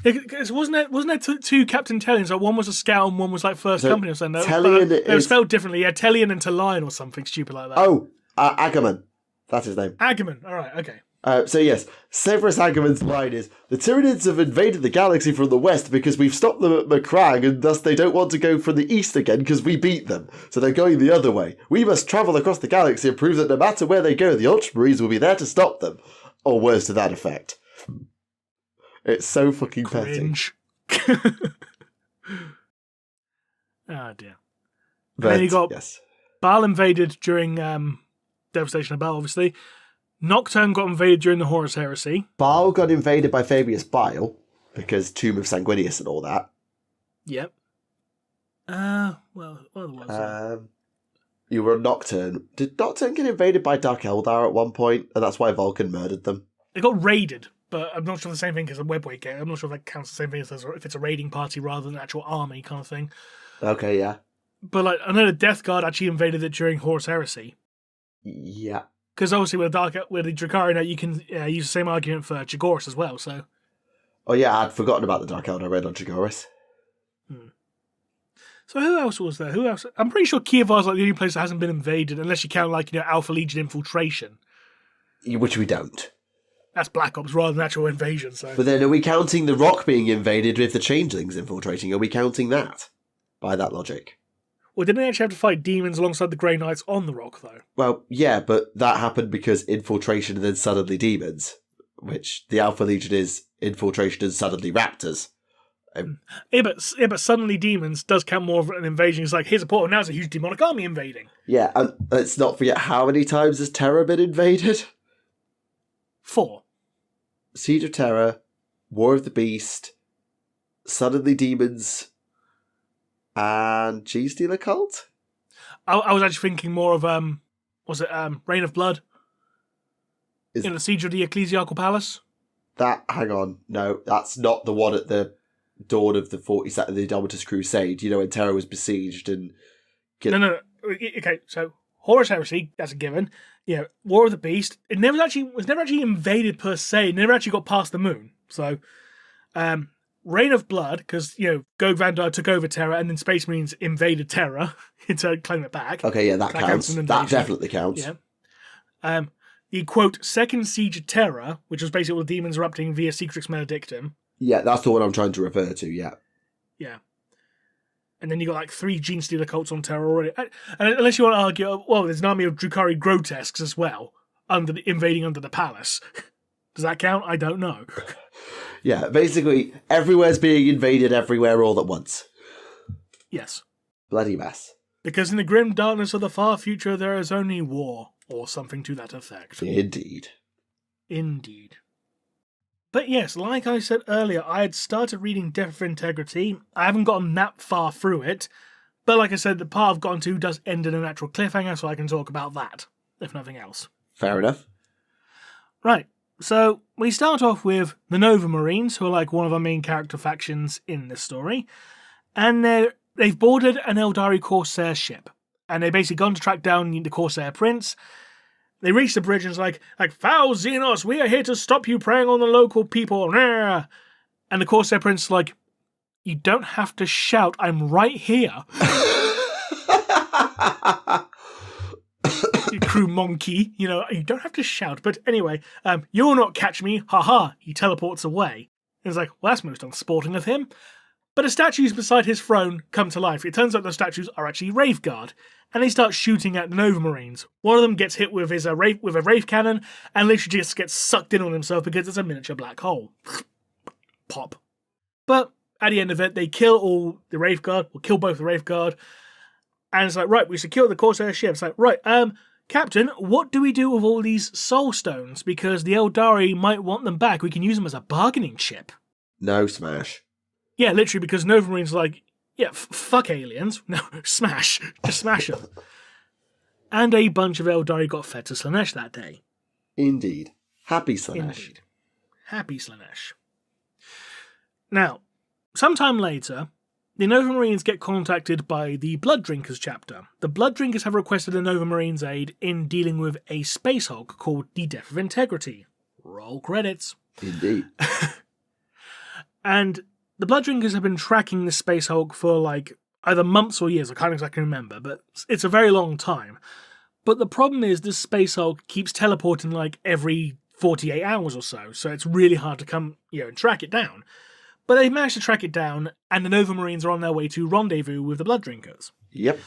Yeah, wasn't there 2 Captain Tellions? Like one was a scout and one was First Company or something. It was spelled differently. Yeah, Tellion and Talion or something stupid like that. Oh, Agamemnon. That's his name. Agamemnon. All right, okay. So yes, Severus Agamon's line is, the Tyranids have invaded the galaxy from the west because we've stopped them at Macragge, and thus they don't want to go from the east again because we beat them. So they're going the other way. We must travel across the galaxy and prove that no matter where they go, the Ultramarines will be there to stop them. Or words to that effect. It's so fucking Cringe. petty. Oh dear. But, and then you got yes. Baal invaded during Devastation of Baal, obviously. Nocturne got invaded during the Horus Heresy. Baal got invaded by Fabius Bile, because Tomb of Sanguinius and all that. Yep. Well, what was that? You were Nocturne. Did Nocturne get invaded by Dark Eldar at one point, and that's why Vulcan murdered them? They got raided, but I'm not sure the same thing as a webway game. I'm not sure if that counts the same thing as if it's a raiding party rather than an actual army kind of thing. Okay, yeah. But like, I know the Death Guard actually invaded it during Horus Heresy. Yeah. Because obviously with the Dracarys, you can use the same argument for Jagoras as well, so... Oh yeah, I'd forgotten about the Dark Eldar raid on Jagoras. So who else was there? Who else? I'm pretty sure Kievar's like the only place that hasn't been invaded, unless you count like, Alpha Legion infiltration. Which we don't. That's Black Ops rather than actual invasion, so... But then are we counting the Rock being invaded with the Changelings infiltrating? Are we counting that? By that logic? Well, didn't they actually have to fight demons alongside the Grey Knights on the Rock, though? Well, yeah, but that happened because infiltration and then suddenly demons. Which the Alpha Legion is infiltration and suddenly raptors. Yeah, but suddenly demons does count more of an invasion. It's like, here's a portal, now it's a huge demonic army invading. Yeah, and let's not forget how many times has Terra been invaded? 4. Siege of Terra, War of the Beast, Suddenly Demons, and G-Stealer Cult? I was actually thinking more of, Reign of Blood? The Siege of the Ecclesiarchal Palace? Hang on, no, that's not the one at the dawn of the 42nd, the Adeptus Crusade, when Terra was besieged and... No. Okay, so Horus Heresy, that's a given. War of the Beast, it was never actually invaded per se, it never actually got past the moon. So, Reign of Blood, because, Gog Vandar took over Terra and then Space Marines invaded Terra to claim it back. Okay, yeah, that counts. That definitely counts. Yeah. The, quote, Second Siege of Terra, which was basically all the demons erupting via Secrex Maledictum. Yeah, that's the one I'm trying to refer to, yeah. Yeah. And then you got like 3 Gene Stealer cults on Terra already. And unless you want to argue, well, there's an army of Drukhari Grotesques as well, invading under the palace. Does that count? I don't know. Yeah, basically, everywhere's being invaded everywhere all at once. Yes. Bloody mess. Because in the grim darkness of the far future, there is only war, or something to that effect. Indeed. But yes, like I said earlier, I had started reading Death for Integrity. I haven't gotten that far through it. But like I said, the part I've gotten to does end in a natural cliffhanger, so I can talk about that, if nothing else. Fair enough. Right, so we start off with the Nova Marines, who are like one of our main character factions in this story. And they've boarded an Eldari Corsair ship. And they've basically gone to track down the Corsair Prince. They reach the bridge and it's like, Foul Xenos, we are here to stop you preying on the local people. And the Corsair Prince is like, you don't have to shout, I'm right here. You crew monkey, you don't have to shout. But anyway, you'll not catch me, haha. He teleports away. And it's like, well, that's most unsporting of him. But the statues beside his throne come to life. It turns out the statues are actually Wraith Guard. And they start shooting at the Nova Marines. One of them gets hit with a Wraith cannon and literally just gets sucked in on himself because it's a miniature black hole. Pop. But at the end of it, they kill all the Wraith Guard, or kill both the Wraith Guard. And it's like, right, we secured the Corsair ship. It's like, right, Captain, what do we do with all these soul stones? Because the Eldari might want them back. We can use them as a bargaining chip. No, smash. Yeah, literally, because Nova Marines are like, yeah, fuck aliens. No, smash. Just smash them. And a bunch of Eldari got fed to Slaanesh that day. Indeed. Happy Slaanesh. Indeed. Happy Slaanesh. Now, sometime later, the Nova Marines get contacted by the Blood Drinkers chapter. The Blood Drinkers have requested the Nova Marines' aid in dealing with a space hulk called the Death of Integrity. Roll credits. Indeed. And the Blood Drinkers have been tracking the Space Hulk for like either months or years, I can't exactly remember, but it's a very long time. But the problem is this Space Hulk keeps teleporting like every 48 hours or so. So it's really hard to come, and track it down. But they managed to track it down, and the Nova Marines are on their way to rendezvous with the Blood Drinkers. Yep.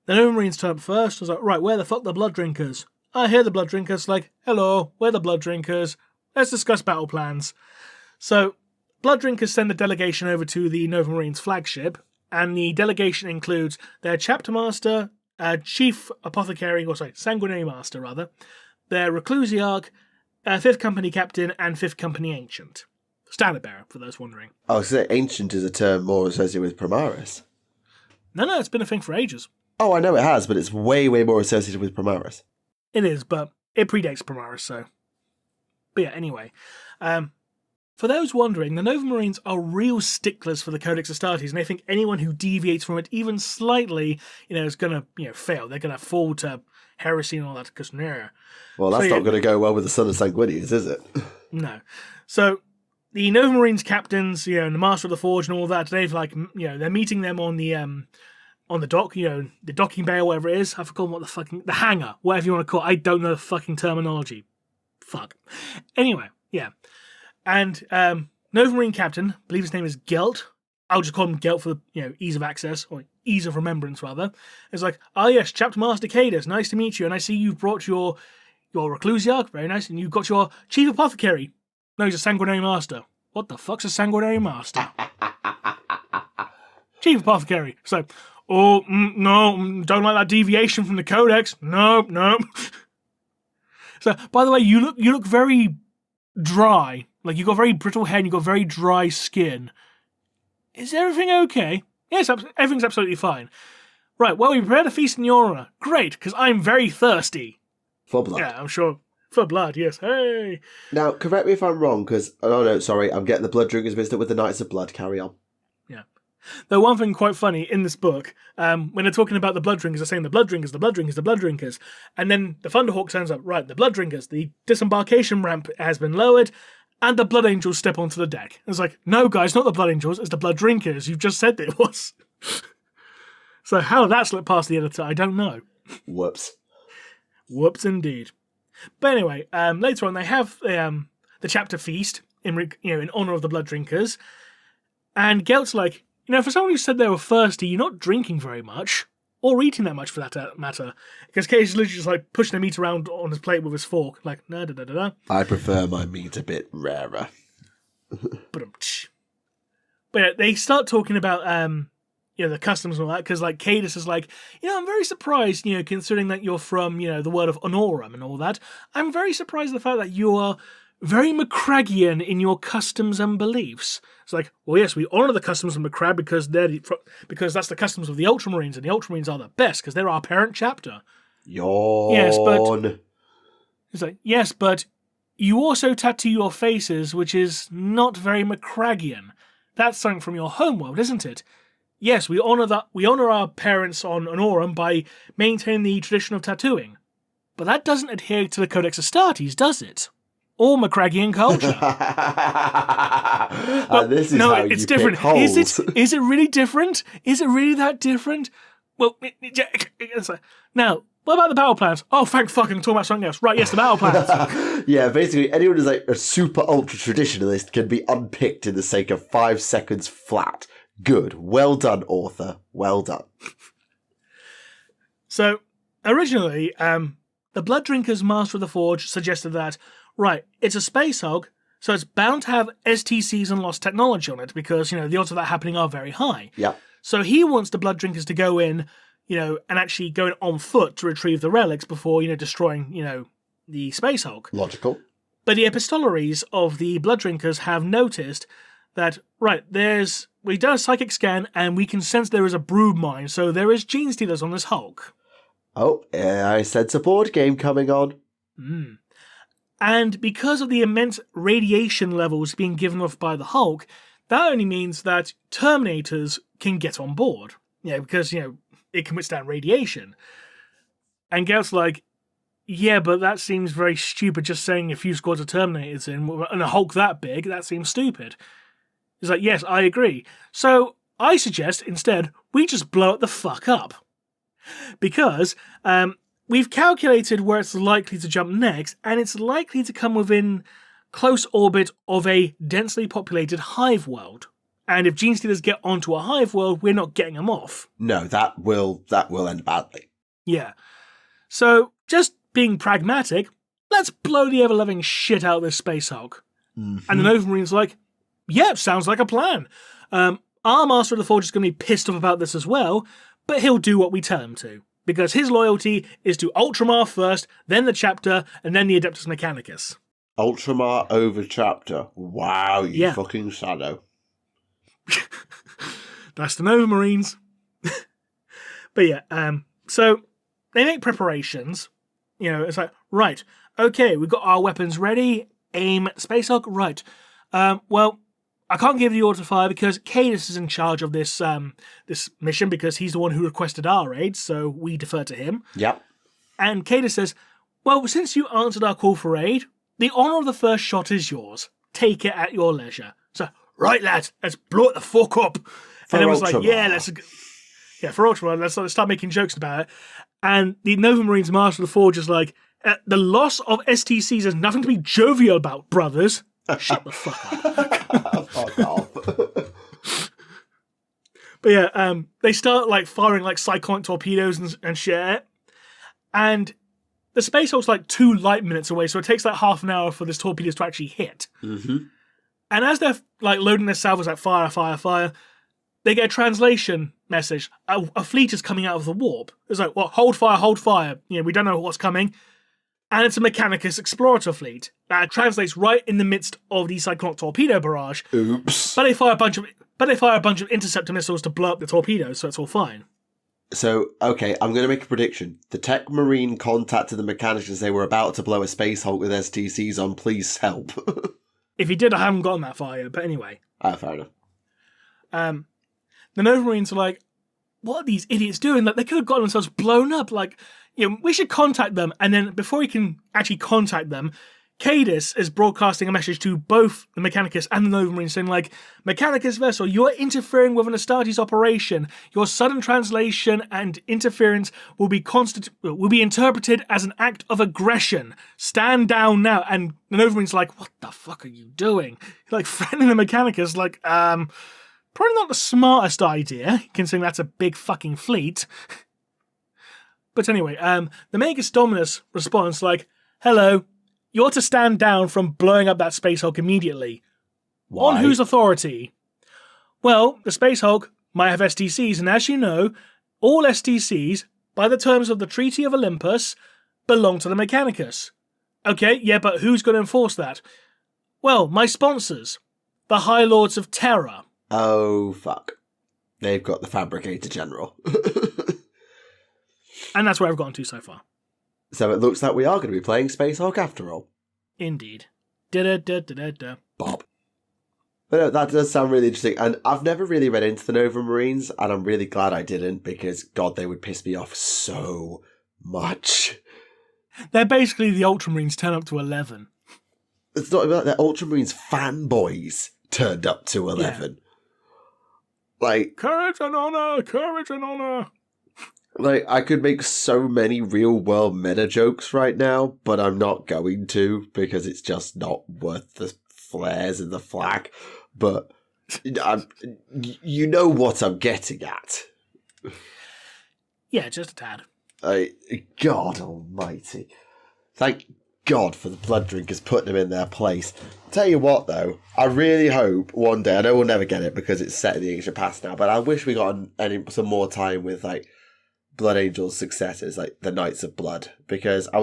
The Nova Marines turn up first. I was like, right, where the fuck are the Blood Drinkers? I hear the Blood Drinkers, like, hello, we're the Blood Drinkers. Let's discuss battle plans. So, Blood Drinkers send a delegation over to the Nova Marines flagship, and the delegation includes their chapter master, chief apothecary, sanguinary master, rather, their reclusiarch, 5th company captain, and 5th company ancient. Standard bearer, for those wondering. Oh, so ancient is a term more associated with Primaris. No, it's been a thing for ages. Oh, I know it has, but it's way, way more associated with Primaris. It is, but it predates Primaris, so... But yeah, anyway. For those wondering, the Nova Marines are real sticklers for the Codex Astartes, and they think anyone who deviates from it even slightly, is going to, fail. They're going to fall to heresy and all that, because, Well, that's not going to go well with the Son of Sanguinius, is it? No. So... The Nova Marines captains, and the Master of the Forge and all that, they've they're meeting them on the dock, the docking bay or whatever it is. I've forgotten what the hangar, whatever you want to call it. I don't know the fucking terminology. Fuck. Anyway, yeah. And Nova Marine captain, I believe his name is Gelt. I'll just call him Gelt for ease of access, or ease of remembrance rather. It's like, yes, Chapter Master Cadus, nice to meet you, and I see you've brought your reclusiarch, very nice, and you've got your chief apothecary. No, he's a sanguinary master. What the fuck's a sanguinary master? Chief apothecary. So, no, don't like that deviation from the codex. No. So, by the way, you look very dry. Like, you've got very brittle hair and you've got very dry skin. Is everything okay? Yes, everything's absolutely fine. Right, well, we prepared a feast in your honor. Great, because I'm very thirsty. For blood. Yeah, I'm sure. For blood, yes. Hey! Now, correct me if I'm wrong, because... Oh, no, sorry. I'm getting the Blood Drinkers mixed up with the Knights of Blood. Carry on. Yeah. Though one thing quite funny in this book, when they're talking about the Blood Drinkers, they're saying the Blood Drinkers, the Blood Drinkers, the Blood Drinkers. And then the Thunderhawk turns up, right, the Blood Drinkers, the disembarkation ramp has been lowered, and the Blood Angels step onto the deck. It's like, no, guys, not the Blood Angels, it's the Blood Drinkers. You've just said it was. So how that slipped past the editor, I don't know. Whoops. Whoops, indeed. But anyway, later on they have the chapter feast in honor of the Blood Drinkers, and Gelt's like, for someone who said they were thirsty, you're not drinking very much, or eating that much for that matter, because Cage is literally just like pushing the meat around on his plate with his fork, like da. I prefer my meat a bit rarer. But yeah, they start talking about the customs and all that, because like Cadus is like, I'm very surprised, considering that you're from, the world of Honorum and all that. I'm very surprised at the fact that you are very Macraggian in your customs and beliefs. It's like, well, yes, we honour the customs of Macragge because that's the customs of the Ultramarines, and the Ultramarines are the best because they're our parent chapter. Yawn. Yes, but it's like, yes, but you also tattoo your faces, which is not very Macraggian. That's something from your homeworld, isn't it? Yes, we honour our parents on Honorum by maintaining the tradition of tattooing. But that doesn't adhere to the Codex Astartes, does it? Or Macraggian culture. This is no, how it's you different. pick holes. Is it really different? Is it really that different? Well, it's like, now, what about the battle plans? Oh, thank fuck, I'm talking about something else. Right, yes, the battle plans. Yeah, basically, anyone who's like a super ultra traditionalist can be unpicked in the sake of 5 seconds flat. Good. Well done, author. Well done. So, originally, the Blood Drinkers Master of the Forge suggested that, right, it's a space hog, so it's bound to have STCs and lost technology on it, because, the odds of that happening are very high. Yeah. So he wants the Blood Drinkers to go in, and actually go in on foot to retrieve the relics before, destroying, the space hog. Logical. But the epistolaries of the Blood Drinkers have noticed that, right, we've done a psychic scan and we can sense there is a brood mine, so there is gene stealers on this Hulk. Oh, I sense a board game coming on. And because of the immense radiation levels being given off by the Hulk, that only means that Terminators can get on board. Because, it can withstand radiation. And Gelt's like, yeah, but that seems very stupid, just saying a few squads of Terminators and a Hulk that big, that seems stupid. He's like, yes, I agree. So I suggest, instead, we just blow it the fuck up. Because we've calculated where it's likely to jump next, and it's likely to come within close orbit of a densely populated hive world. And if Gene Stealers get onto a hive world, we're not getting them off. No, that will end badly. Yeah. So, just being pragmatic, let's blow the ever-loving shit out of this Space Hulk. Mm-hmm. And the Nova Marine's like, yeah, sounds like a plan. Our Master of the Forge is going to be pissed off about this as well, but he'll do what we tell him to. Because his loyalty is to Ultramar first, then the Chapter, and then the Adeptus Mechanicus. Ultramar over Chapter. Wow, you fucking shadow. That's the Nova Marines. But yeah, so they make preparations. You know, it's like, right, okay, we've got our weapons ready. Aim Space Hulk, right. Well, I can't give the order to fire because Cadus is in charge of this this mission because he's the one who requested our aid, so we defer to him. Yep. And Cadus says, well, since you answered our call for aid, the honour of the first shot is yours. Take it at your leisure. So, right, lads, let's blow it the fuck up. And everyone's like, yeah, for Ultramar, let's start making jokes about it. And the Nova Marines Master of the Forge is like, the loss of STCs is nothing to be jovial about, brothers. Shut the fuck up. Fuck off. But yeah, they start like firing like cyclonic torpedoes and shit. And the Space Hulk's like 2 light minutes away, so it takes like half an hour for this torpedoes to actually hit. Mm-hmm. And as they're like loading their salvos, like fire, fire, fire, they get a translation message. A fleet is coming out of the warp. It's like, well, hold fire, hold fire. You know, we don't know what's coming. And it's a Mechanicus Explorator fleet that translates right in the midst of the cyclonic torpedo barrage. Oops. But they fire a bunch of interceptor missiles to blow up the torpedoes, so it's all fine. So, okay, I'm going to make a prediction. The Tech Marine contacted the Mechanicus and they were about to blow a Space Hulk with STCs on. Please help. If he did, I haven't gotten that far yet, but anyway. Fair enough. The Nova Marines are like, what are these idiots doing? Like, they could have gotten themselves blown up. Like, you know, we should contact them. And then before he can actually contact them, Cadus is broadcasting a message to both the Mechanicus and the Nova Marines saying, like, Mechanicus vessel, you are interfering with an Astartes operation. Your sudden translation and interference will be interpreted as an act of aggression. Stand down now. And the Nova Marines are like, what the fuck are you doing? Like, threatening the Mechanicus, like, probably not the smartest idea, considering that's a big fucking fleet. But anyway, the Magus Dominus responds like, hello, you're to stand down from blowing up that Space Hulk immediately. Why? On whose authority? Well, the Space Hulk might have STCs, and as you know, all STCs, by the terms of the Treaty of Olympus, belong to the Mechanicus. Okay, yeah, but who's going to enforce that? Well, my sponsors, the High Lords of Terror. Oh, fuck. They've got the Fabricator General. And that's where I've gotten to so far. So it looks like we are going to be playing Space Hulk after all. Indeed. Da-da-da-da-da-da. Bob. But no, that does sound really interesting. And I've never really read into the Nova Marines, and I'm really glad I didn't, because, God, they would piss me off so much. They're basically the Ultramarines turned up to 11. It's not about that Ultramarines fanboys turned up to 11. Yeah. Like, courage and honor, courage and honor. Like, I could make so many real-world meta jokes right now, but I'm not going to, because it's just not worth the flares and the flag. But you know what I'm getting at. Yeah, just a tad. God almighty. Thank God for the blood drinkers putting them in their place. Tell you what, though, I really hope one day, I know we'll never get it because it's set in the ancient past now, but I wish we got some more time with, like, Blood Angel's successors, like the Knights of Blood, because I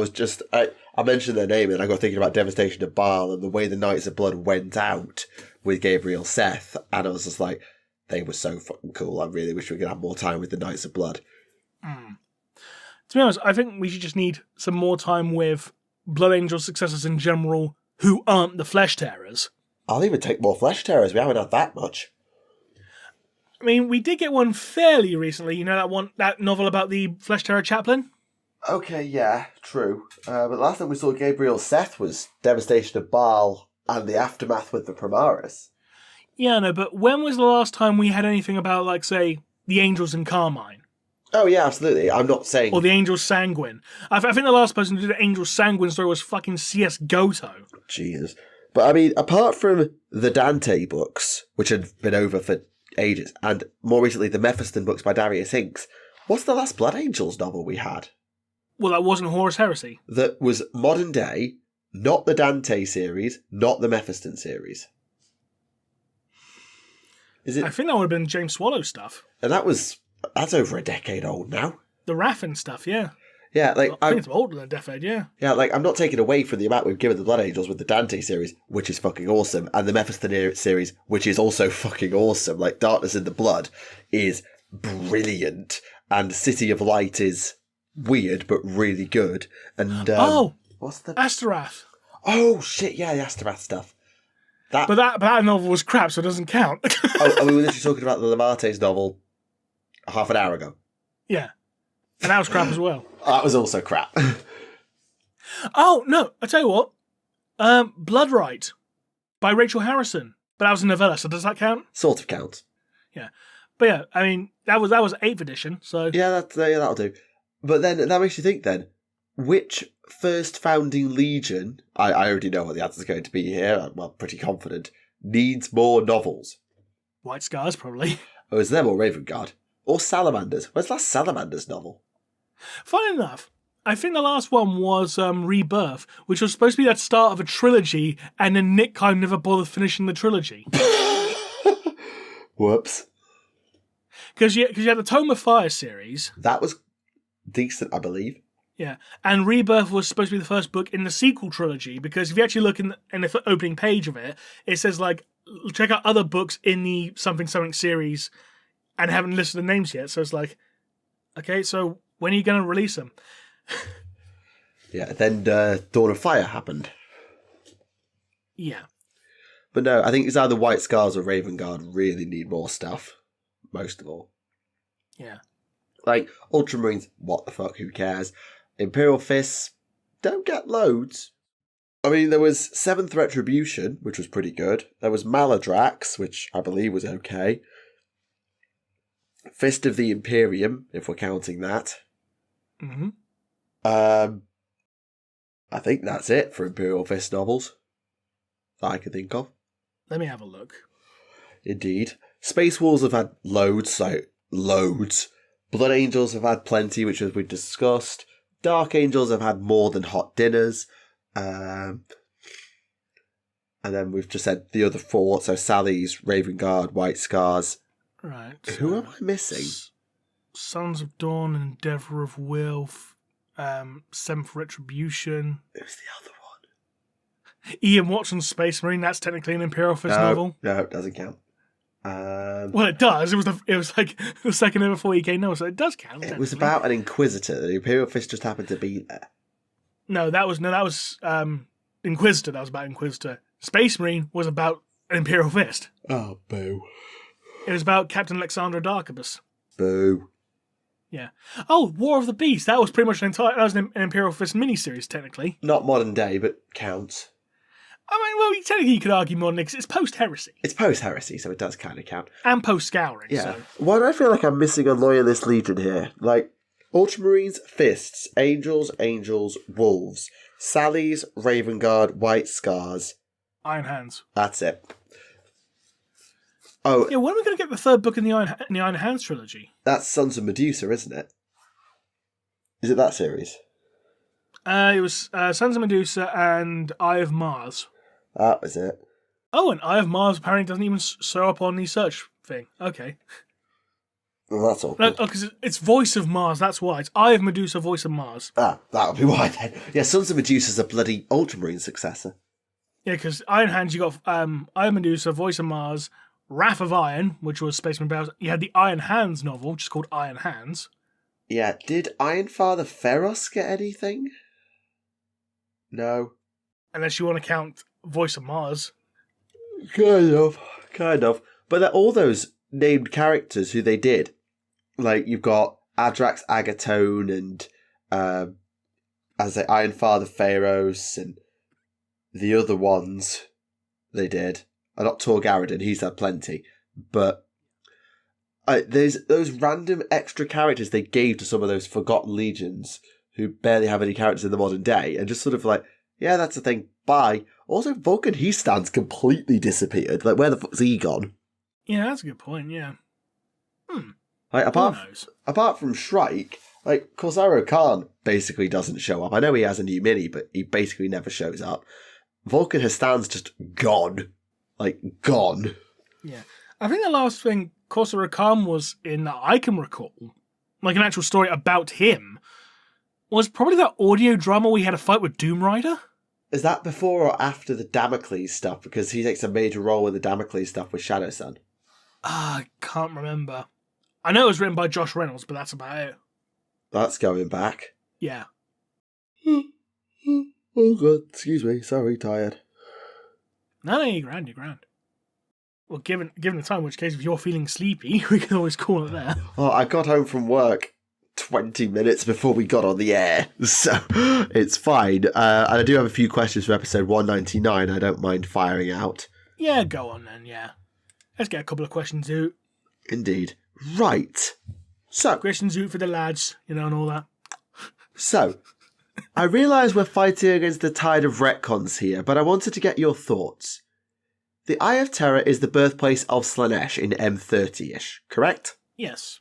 mentioned their name and I got thinking about Devastation of Baal and the way the Knights of Blood went out with Gabriel Seth, and I was just like, they were so fucking cool. I really wish we could have more time with the Knights of Blood. To be honest, I think we should just need some more time with Blood Angel's successors in general who aren't the Flesh Tearers. I'll even take more Flesh Tearers. We haven't had that much. I mean, we did get one fairly recently. You know that novel about the Flesh Terror chaplain? Okay, yeah, true. But last time we saw Gabriel Seth was Devastation of Baal and the aftermath with the Primaris. Yeah, no, but when was the last time we had anything about, like, say, the Angels in Carmine? Oh, yeah, absolutely. I'm not saying... Or the Angel Sanguine. I think the last person who did the Angel Sanguine story was fucking C.S. Goto. Jesus. But, I mean, apart from the Dante books, which had been over for ages, and more recently the Mephiston books by Darius Hinks, what's the last Blood Angels novel we had? Well, that wasn't Horus Heresy. That was modern day, not the Dante series, not the Mephiston series. Is it? I think that would have been James Swallow stuff. And that's over a decade old now. The Raffin stuff, yeah. Yeah, like... I think it's older than a decade, yeah. Yeah, like, I'm not taking away from the amount we've given the Blood Angels with the Dante series, which is fucking awesome, and the Mephiston series, which is also fucking awesome. Like, Darkness in the Blood is brilliant, and City of Light is weird, but really good. And, what's the... Astaroth. Oh, shit, yeah, the Astaroth stuff. But that novel was crap, so it doesn't count. We were literally talking about the Lamarte's novel half an hour ago. Yeah. And that was crap as well. That was also crap. Oh, no, I tell you what. Blood Right by Rachel Harrison. But that was a novella, so does that count? Sort of counts. Yeah. But yeah, I mean, that was 8th edition, so... Yeah, that'll do. But then, that makes you think then, which first founding legion, I already know what the answer's going to be here, I'm pretty confident, needs more novels? White Scars, probably. Oh, is them or Raven Guard? Or Salamanders? Where's the last Salamanders novel? Funny enough, I think the last one was Rebirth, which was supposed to be that start of a trilogy, and then Nick kind of never bothered finishing the trilogy. Whoops. Because you had the Tome of Fire series. That was decent, I believe. Yeah, and Rebirth was supposed to be the first book in the sequel trilogy, because if you actually look in the opening page of it, it says, like, check out other books in the something series, and haven't listed the names yet, so it's like, okay, so when are you going to release them? Yeah, then Dawn of Fire happened. Yeah. But no, I think it's either White Scars or Raven Guard really need more stuff, most of all. Yeah. Like, Ultramarines, what the fuck, who cares? Imperial Fists, don't get loads. I mean, there was 7th Retribution, which was pretty good. There was Maladrax, which I believe was okay. Fist of the Imperium, if we're counting that. Mm-hmm. I think that's it for Imperial Fist novels that I can think of. Let me have a look. Indeed. Space Wolves have had loads, like loads. Blood Angels have had plenty, which as we discussed. Dark Angels have had more than Hot Dinners. And then we've just said the other 4, so Sally's, Raven Guard, White Scars. Right. Who am I missing? Sons of Dawn and Endeavour of Will, 7th Retribution. Who's the other one? Ian Watson's Space Marine, that's technically an Imperial Fist novel. No, it doesn't count. Well, it does. It was like the second ever 40k novel, so it does count. It was about an Inquisitor. The Imperial Fist just happened to be there. No, that was Inquisitor. That was about Inquisitor. Space Marine was about an Imperial Fist. Oh, boo. It was about Captain Alexandra Darkibus. Boo. Yeah. Oh, War of the Beast. That was pretty much that was an Imperial Fist miniseries, technically. Not modern day, but counts. I mean, well, technically you could argue modern because it's post-heresy. It's post-heresy, so it does kind of count. And post-scouring. Yeah. So. Why do I feel like I'm missing a Loyalist Legion here? Like, Ultramarines, Fists, Angels, Wolves, Sally's, Raven Guard, White Scars. Iron Hands. That's it. Oh. Yeah, when are we going to get the third book in the Iron Hands trilogy? That's Sons of Medusa, isn't it? Is it that series? It was Sons of Medusa and Eye of Mars. That was it. Oh, and Eye of Mars apparently doesn't even show up on the search thing. Okay. Well, that's all. No, because it's Voice of Mars, that's why. It's Eye of Medusa, Voice of Mars. Ah, that would be why then. Yeah, Sons of Medusa's a bloody Ultramarine successor. Yeah, because Iron Hands, you got Eye of Medusa, Voice of Mars, Wrath of Iron, which was Spaceman Bells. You had the Iron Hands novel, which is called Iron Hands. Yeah, did Iron Father Feros get anything? No. Unless you want to count Voice of Mars. Kind of. But they're all those named characters who they did. Like, you've got Adrax Agatone and, as I say, Iron Father Pharos and the other ones they did. Not Tor Garadin, he's had plenty. But There's those random extra characters they gave to some of those Forgotten Legions who barely have any characters in the modern day, and just sort of like, yeah, that's the thing, bye. Also, Vulcan He-Stand's completely disappeared. Like, where the fuck's he gone? Yeah, that's a good point, yeah. Like, apart from Shrike, like, Corsaro Khan basically doesn't show up. I know he has a new mini, but he basically never shows up. Vulcan He-Stand's just gone. Like, gone. Yeah. I think the last thing Corsaro Khan was in that I can recall, like an actual story about him, was probably that audio drama we had a fight with Doom Rider. Is that before or after the Damocles stuff? Because he takes a major role with the Damocles stuff with Shadow Sun. I can't remember. I know it was written by Josh Reynolds, but that's about it. That's going back. Yeah. Oh god, excuse me, sorry, tired. No, you're grand, you're grand. Well, given the time, in which case if you're feeling sleepy, we can always call it there. Oh, I got home from work 20 minutes before we got on the air, so it's fine. And I do have a few questions for episode 199 I don't mind firing out. Yeah, go on then, yeah. Let's get a couple of questions out. Indeed. Right. So, questions out for the lads, and all that. So, I realise we're fighting against the tide of retcons here, but I wanted to get your thoughts. The Eye of Terror is the birthplace of Slaanesh in M30-ish, correct? Yes.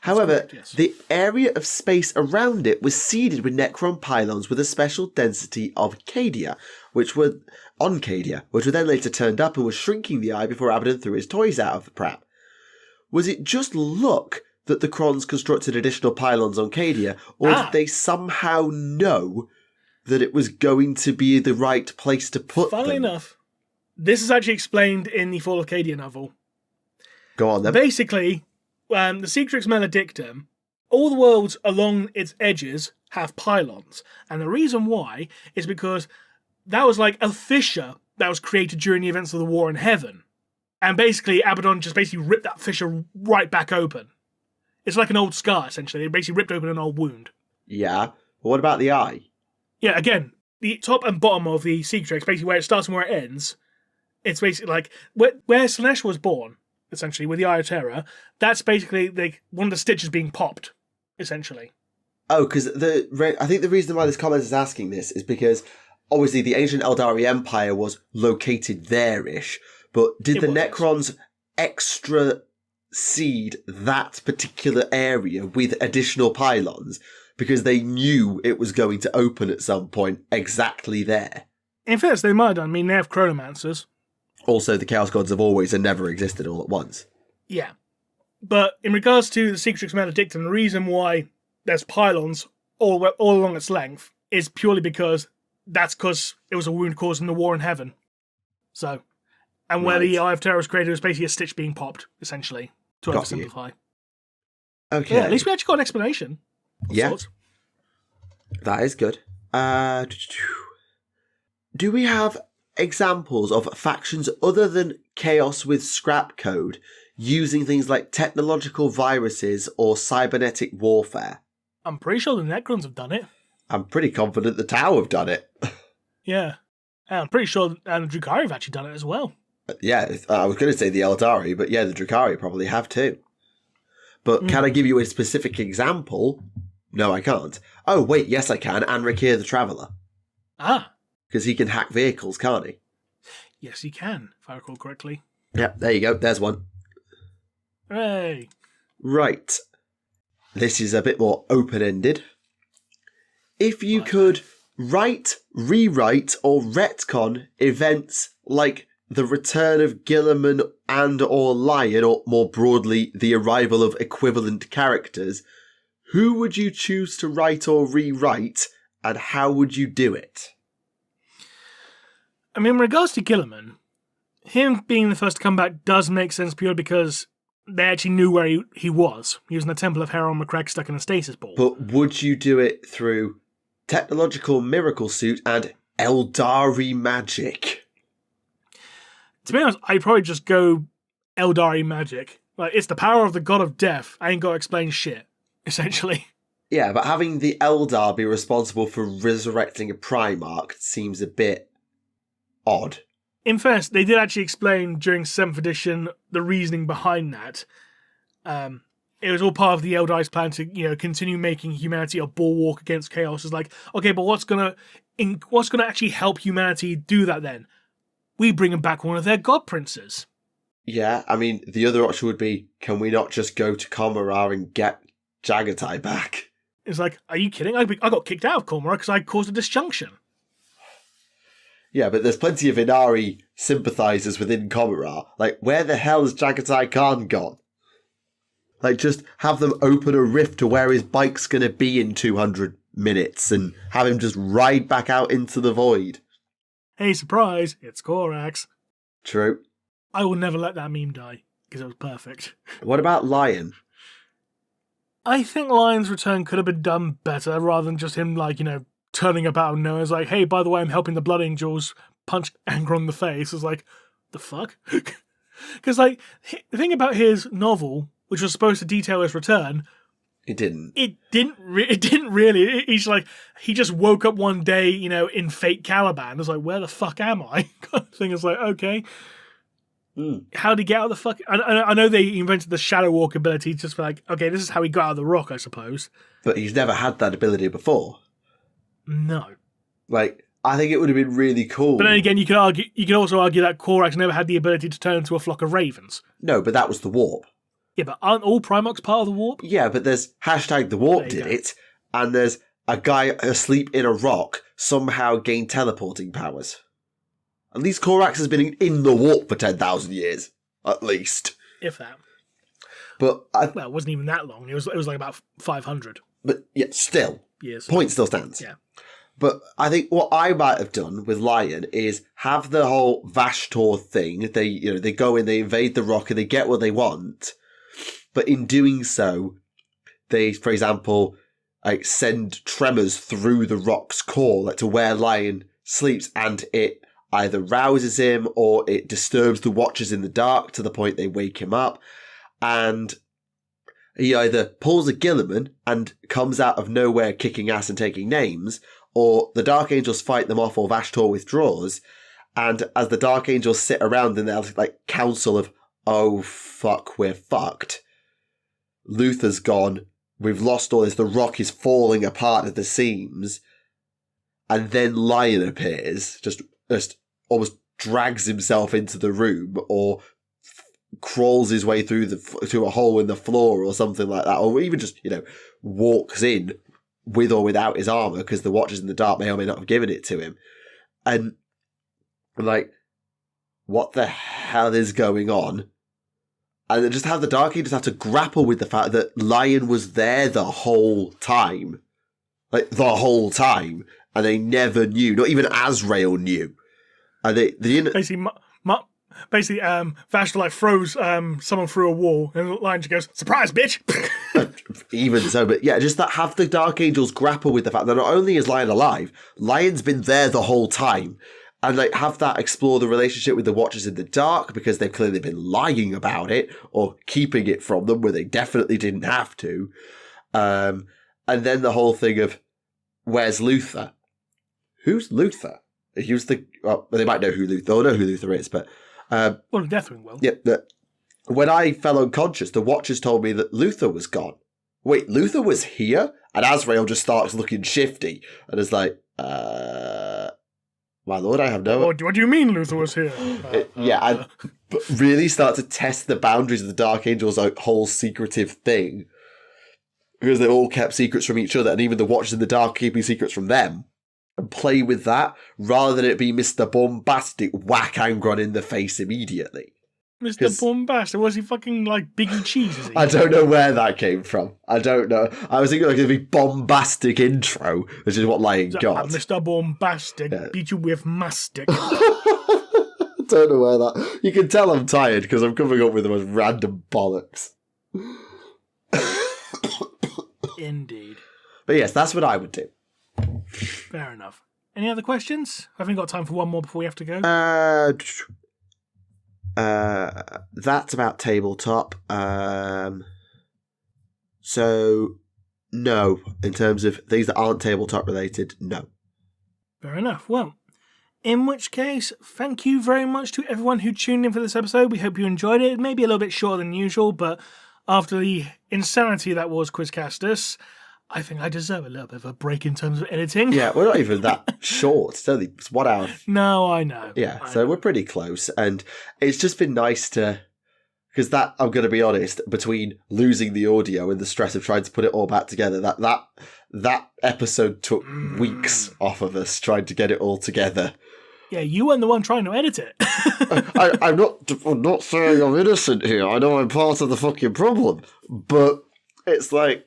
However, correct, yes. The area of space around it was seeded with Necron pylons with a special density of Cadia, which were then later turned up and was shrinking the eye before Abaddon threw his toys out of the pram. Was it just luck that the Krons constructed additional pylons on Cadia, or did they somehow know that it was going to be the right place to put them? Funnily enough, this is actually explained in the Fall of Cadia novel. Go on then. Basically, the Secretrix Maledictum, all the worlds along its edges have pylons. And the reason why is because that was like a fissure that was created during the events of the War in Heaven. And basically, Abaddon just basically ripped that fissure right back open. It's like an old scar, essentially. It basically ripped open an old wound. Yeah. But what about the eye? Yeah, again, the top and bottom of the Secretrix, basically where it starts and where it ends, it's basically like where Slaanesh was born, essentially, with the Eye of Terror. That's basically one of the stitches being popped, essentially. Oh, because I think the reason why this comment is asking this is because obviously the ancient Eldari Empire was located there-ish, but did the Necrons extra seed that particular area with additional pylons because they knew it was going to open at some point exactly there? In fairness, they might have done. I mean, they have chronomancers. Also, the Chaos Gods have always and never existed all at once. Yeah. But in regards to the Secretrix Maledictum, the reason why there's pylons all along its length is purely because it was a wound caused in the War in Heaven. So, and where the Eye of Terror was created was basically a stitch being popped, essentially, to oversimplify. Okay. Yeah, at least we actually got an explanation. Yeah. Sorts. That is good. Do we have examples of factions other than Chaos with scrap code using things like technological viruses or cybernetic warfare? I'm pretty sure the Necrons have done it. I'm pretty confident the Tau have done it. Yeah. And I'm pretty sure the Drukhari have actually done it as well. Yeah, I was going to say the Eldari, but yeah, the Drukhari probably have too. But can I give you a specific example? No, I can't. Oh, wait, yes I can. Anrakir the Traveller. Ah. Because he can hack vehicles, can't he? Yes, he can, if I recall correctly. Yeah, there you go. There's one. Hooray. Right. This is a bit more open-ended. If you could write, rewrite, or retcon events like the return of Guilliman and or Lion, or more broadly, the arrival of equivalent characters, who would you choose to write or rewrite, and how would you do it? I mean, in regards to Guilliman, him being the first to come back does make sense purely because they actually knew where he was. He was in the Temple of Harold McCrack stuck in a stasis ball. But would you do it through technological miracle suit and Eldari magic? To be honest, I'd probably just go Eldari magic. Like, it's the power of the god of death. I ain't got to explain shit, essentially. Yeah, but having the Eldar be responsible for resurrecting a Primarch seems a bit odd. In fairness, they did actually explain during 7th edition the reasoning behind that. It was all part of the Eldai's plan to, continue making humanity a bulwark against chaos. It's like, okay, but what's gonna actually help humanity do that then? We bring them back one of their god princes. Yeah, I mean, the other option would be, can we not just go to Commorragh and get Jagatai back? It's like, are you kidding? I got kicked out of Commorragh because I caused a disjunction. Yeah, but there's plenty of Inari sympathisers within Commorragh. Like, where the hell has Jagatai Khan gone? Like, just have them open a rift to where his bike's going to be in 200 minutes and have him just ride back out into the void. Hey, surprise, it's Korax. True. I will never let that meme die, because it was perfect. What about Lion? I think Lion's return could have been done better, rather than just him, turning up out of nowhere. It's like, hey, by the way, I'm helping the Blood Angels punch Angron in the face. It's like, the fuck? Because, the thing about his novel, which was supposed to detail his return... It didn't. It didn't really. He just woke up one day, in fake Caliban. It's like, where the fuck am I? Kind of thing. It's like, okay. How'd he get out of the fuck... I know they invented the Shadow Walk ability just for okay, this is how he got out of the rock, I suppose. But he's never had that ability before. No. I think it would have been really cool. But then again, you could also argue that Korax never had the ability to turn into a flock of ravens. No, but that was the warp. Yeah, but aren't all Primarchs part of the warp? Yeah, but there's #the warp did it, and there's a guy asleep in a rock somehow gained teleporting powers. At least Korax has been in the warp for 10,000 years, at least. If that. But it wasn't even that long. It was about 500. But yeah, still. Years. Point still stands. Yeah. But I think what I might have done with Lion is have the whole Vashtor thing. They go in, they invade the rock, and they get what they want. But in doing so, they, for example, send tremors through the rock's core, to where Lion sleeps, and it either rouses him or it disturbs the Watchers in the dark to the point they wake him up. And he either pulls a Gilliman and comes out of nowhere kicking ass and taking names, or the Dark Angels fight them off, or Vashtor withdraws. And as the Dark Angels sit around in their council of, oh fuck, we're fucked. Luther's gone. We've lost all this. The rock is falling apart at the seams. And then Lion appears, just almost drags himself into the room, or crawls his way through to a hole in the floor or something like that, or even just walks in with or without his armor, because the Watchers in the dark may or may not have given it to him. And what the hell is going on? And then just have the Dark Angels have to grapple with the fact that Lion was there the whole time. The whole time. And they never knew. Not even Azrael knew. And they basically, Vashtor throws someone through a wall, and Lion just goes, "Surprise, bitch!" Even so, but yeah, just have the Dark Angels grapple with the fact that not only is Lion alive, Lion's been there the whole time. And have that explore the relationship with the Watchers in the dark, because they've clearly been lying about it or keeping it from them where they definitely didn't have to. And then the whole thing of, where's Luther? Who's Luther? He was they might know who Luther. They'll know who Luther is, but well, Deathwing will. Yeah. When I fell unconscious, the Watchers told me that Luther was gone. Wait, Luther was here? And Azrael just starts looking shifty and is like, my lord, I have no... What do you mean Luther was here? And really start to test the boundaries of the Dark Angels' whole secretive thing. Because they all kept secrets from each other, and even the Watchers in the Dark keeping secrets from them. And play with that, rather than it be Mr. Bombastic whack Angron in the face immediately. Mr. Bombastic? Was he fucking Biggie Cheese? Is he? I don't know where that came from. I don't know. I was thinking it'd be bombastic intro, which is what Lion got. Mr. Bombastic, beat you with mastic. I don't know where that... You can tell I'm tired because I'm coming up with the most random bollocks. Indeed. But yes, that's what I would do. Fair enough. Any other questions? I haven't got time for one more before we have to go. That's about tabletop. So, no. In terms of things that aren't tabletop related, no. Fair enough. Well, in which case, thank you very much to everyone who tuned in for this episode. We hope you enjoyed it. It may be a little bit shorter than usual, but after the insanity that was Quizcastus, I think I deserve a little bit of a break in terms of editing. Yeah, we're not even that short. It's 1 hour. No, I know. Yeah, I so know. we're pretty close. And it's just been nice to... Because that, I'm going to be honest, between losing the audio and the stress of trying to put it all back together, that episode took weeks off of us trying to get it all together. Yeah, you weren't the one trying to edit it. I'm not saying I'm innocent here. I know I'm part of the fucking problem. But it's like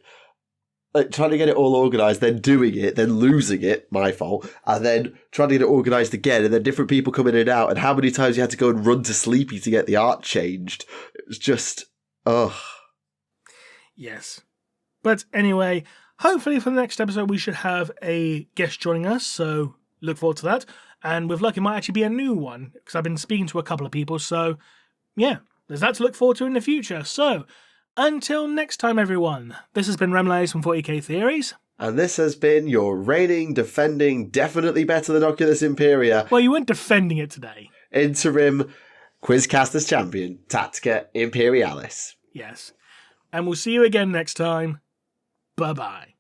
trying to get it all organised, then doing it, then losing it, my fault, and then trying to get it organised again, and then different people come in and out, and how many times you had to go and run to Sleepy to get the art changed. It was just, ugh. Yes. But anyway, hopefully for the next episode we should have a guest joining us, so look forward to that. And with luck, it might actually be a new one, because I've been speaking to a couple of people, so yeah, there's that to look forward to in the future. So, until next time, everyone, this has been Remleiz from 40k Theories. And this has been your reigning, defending, definitely better than Oculus Imperia. Well, you weren't defending it today. Interim Quizcasters champion, Tactica Imperialis. Yes. And we'll see you again next time. Bye-bye.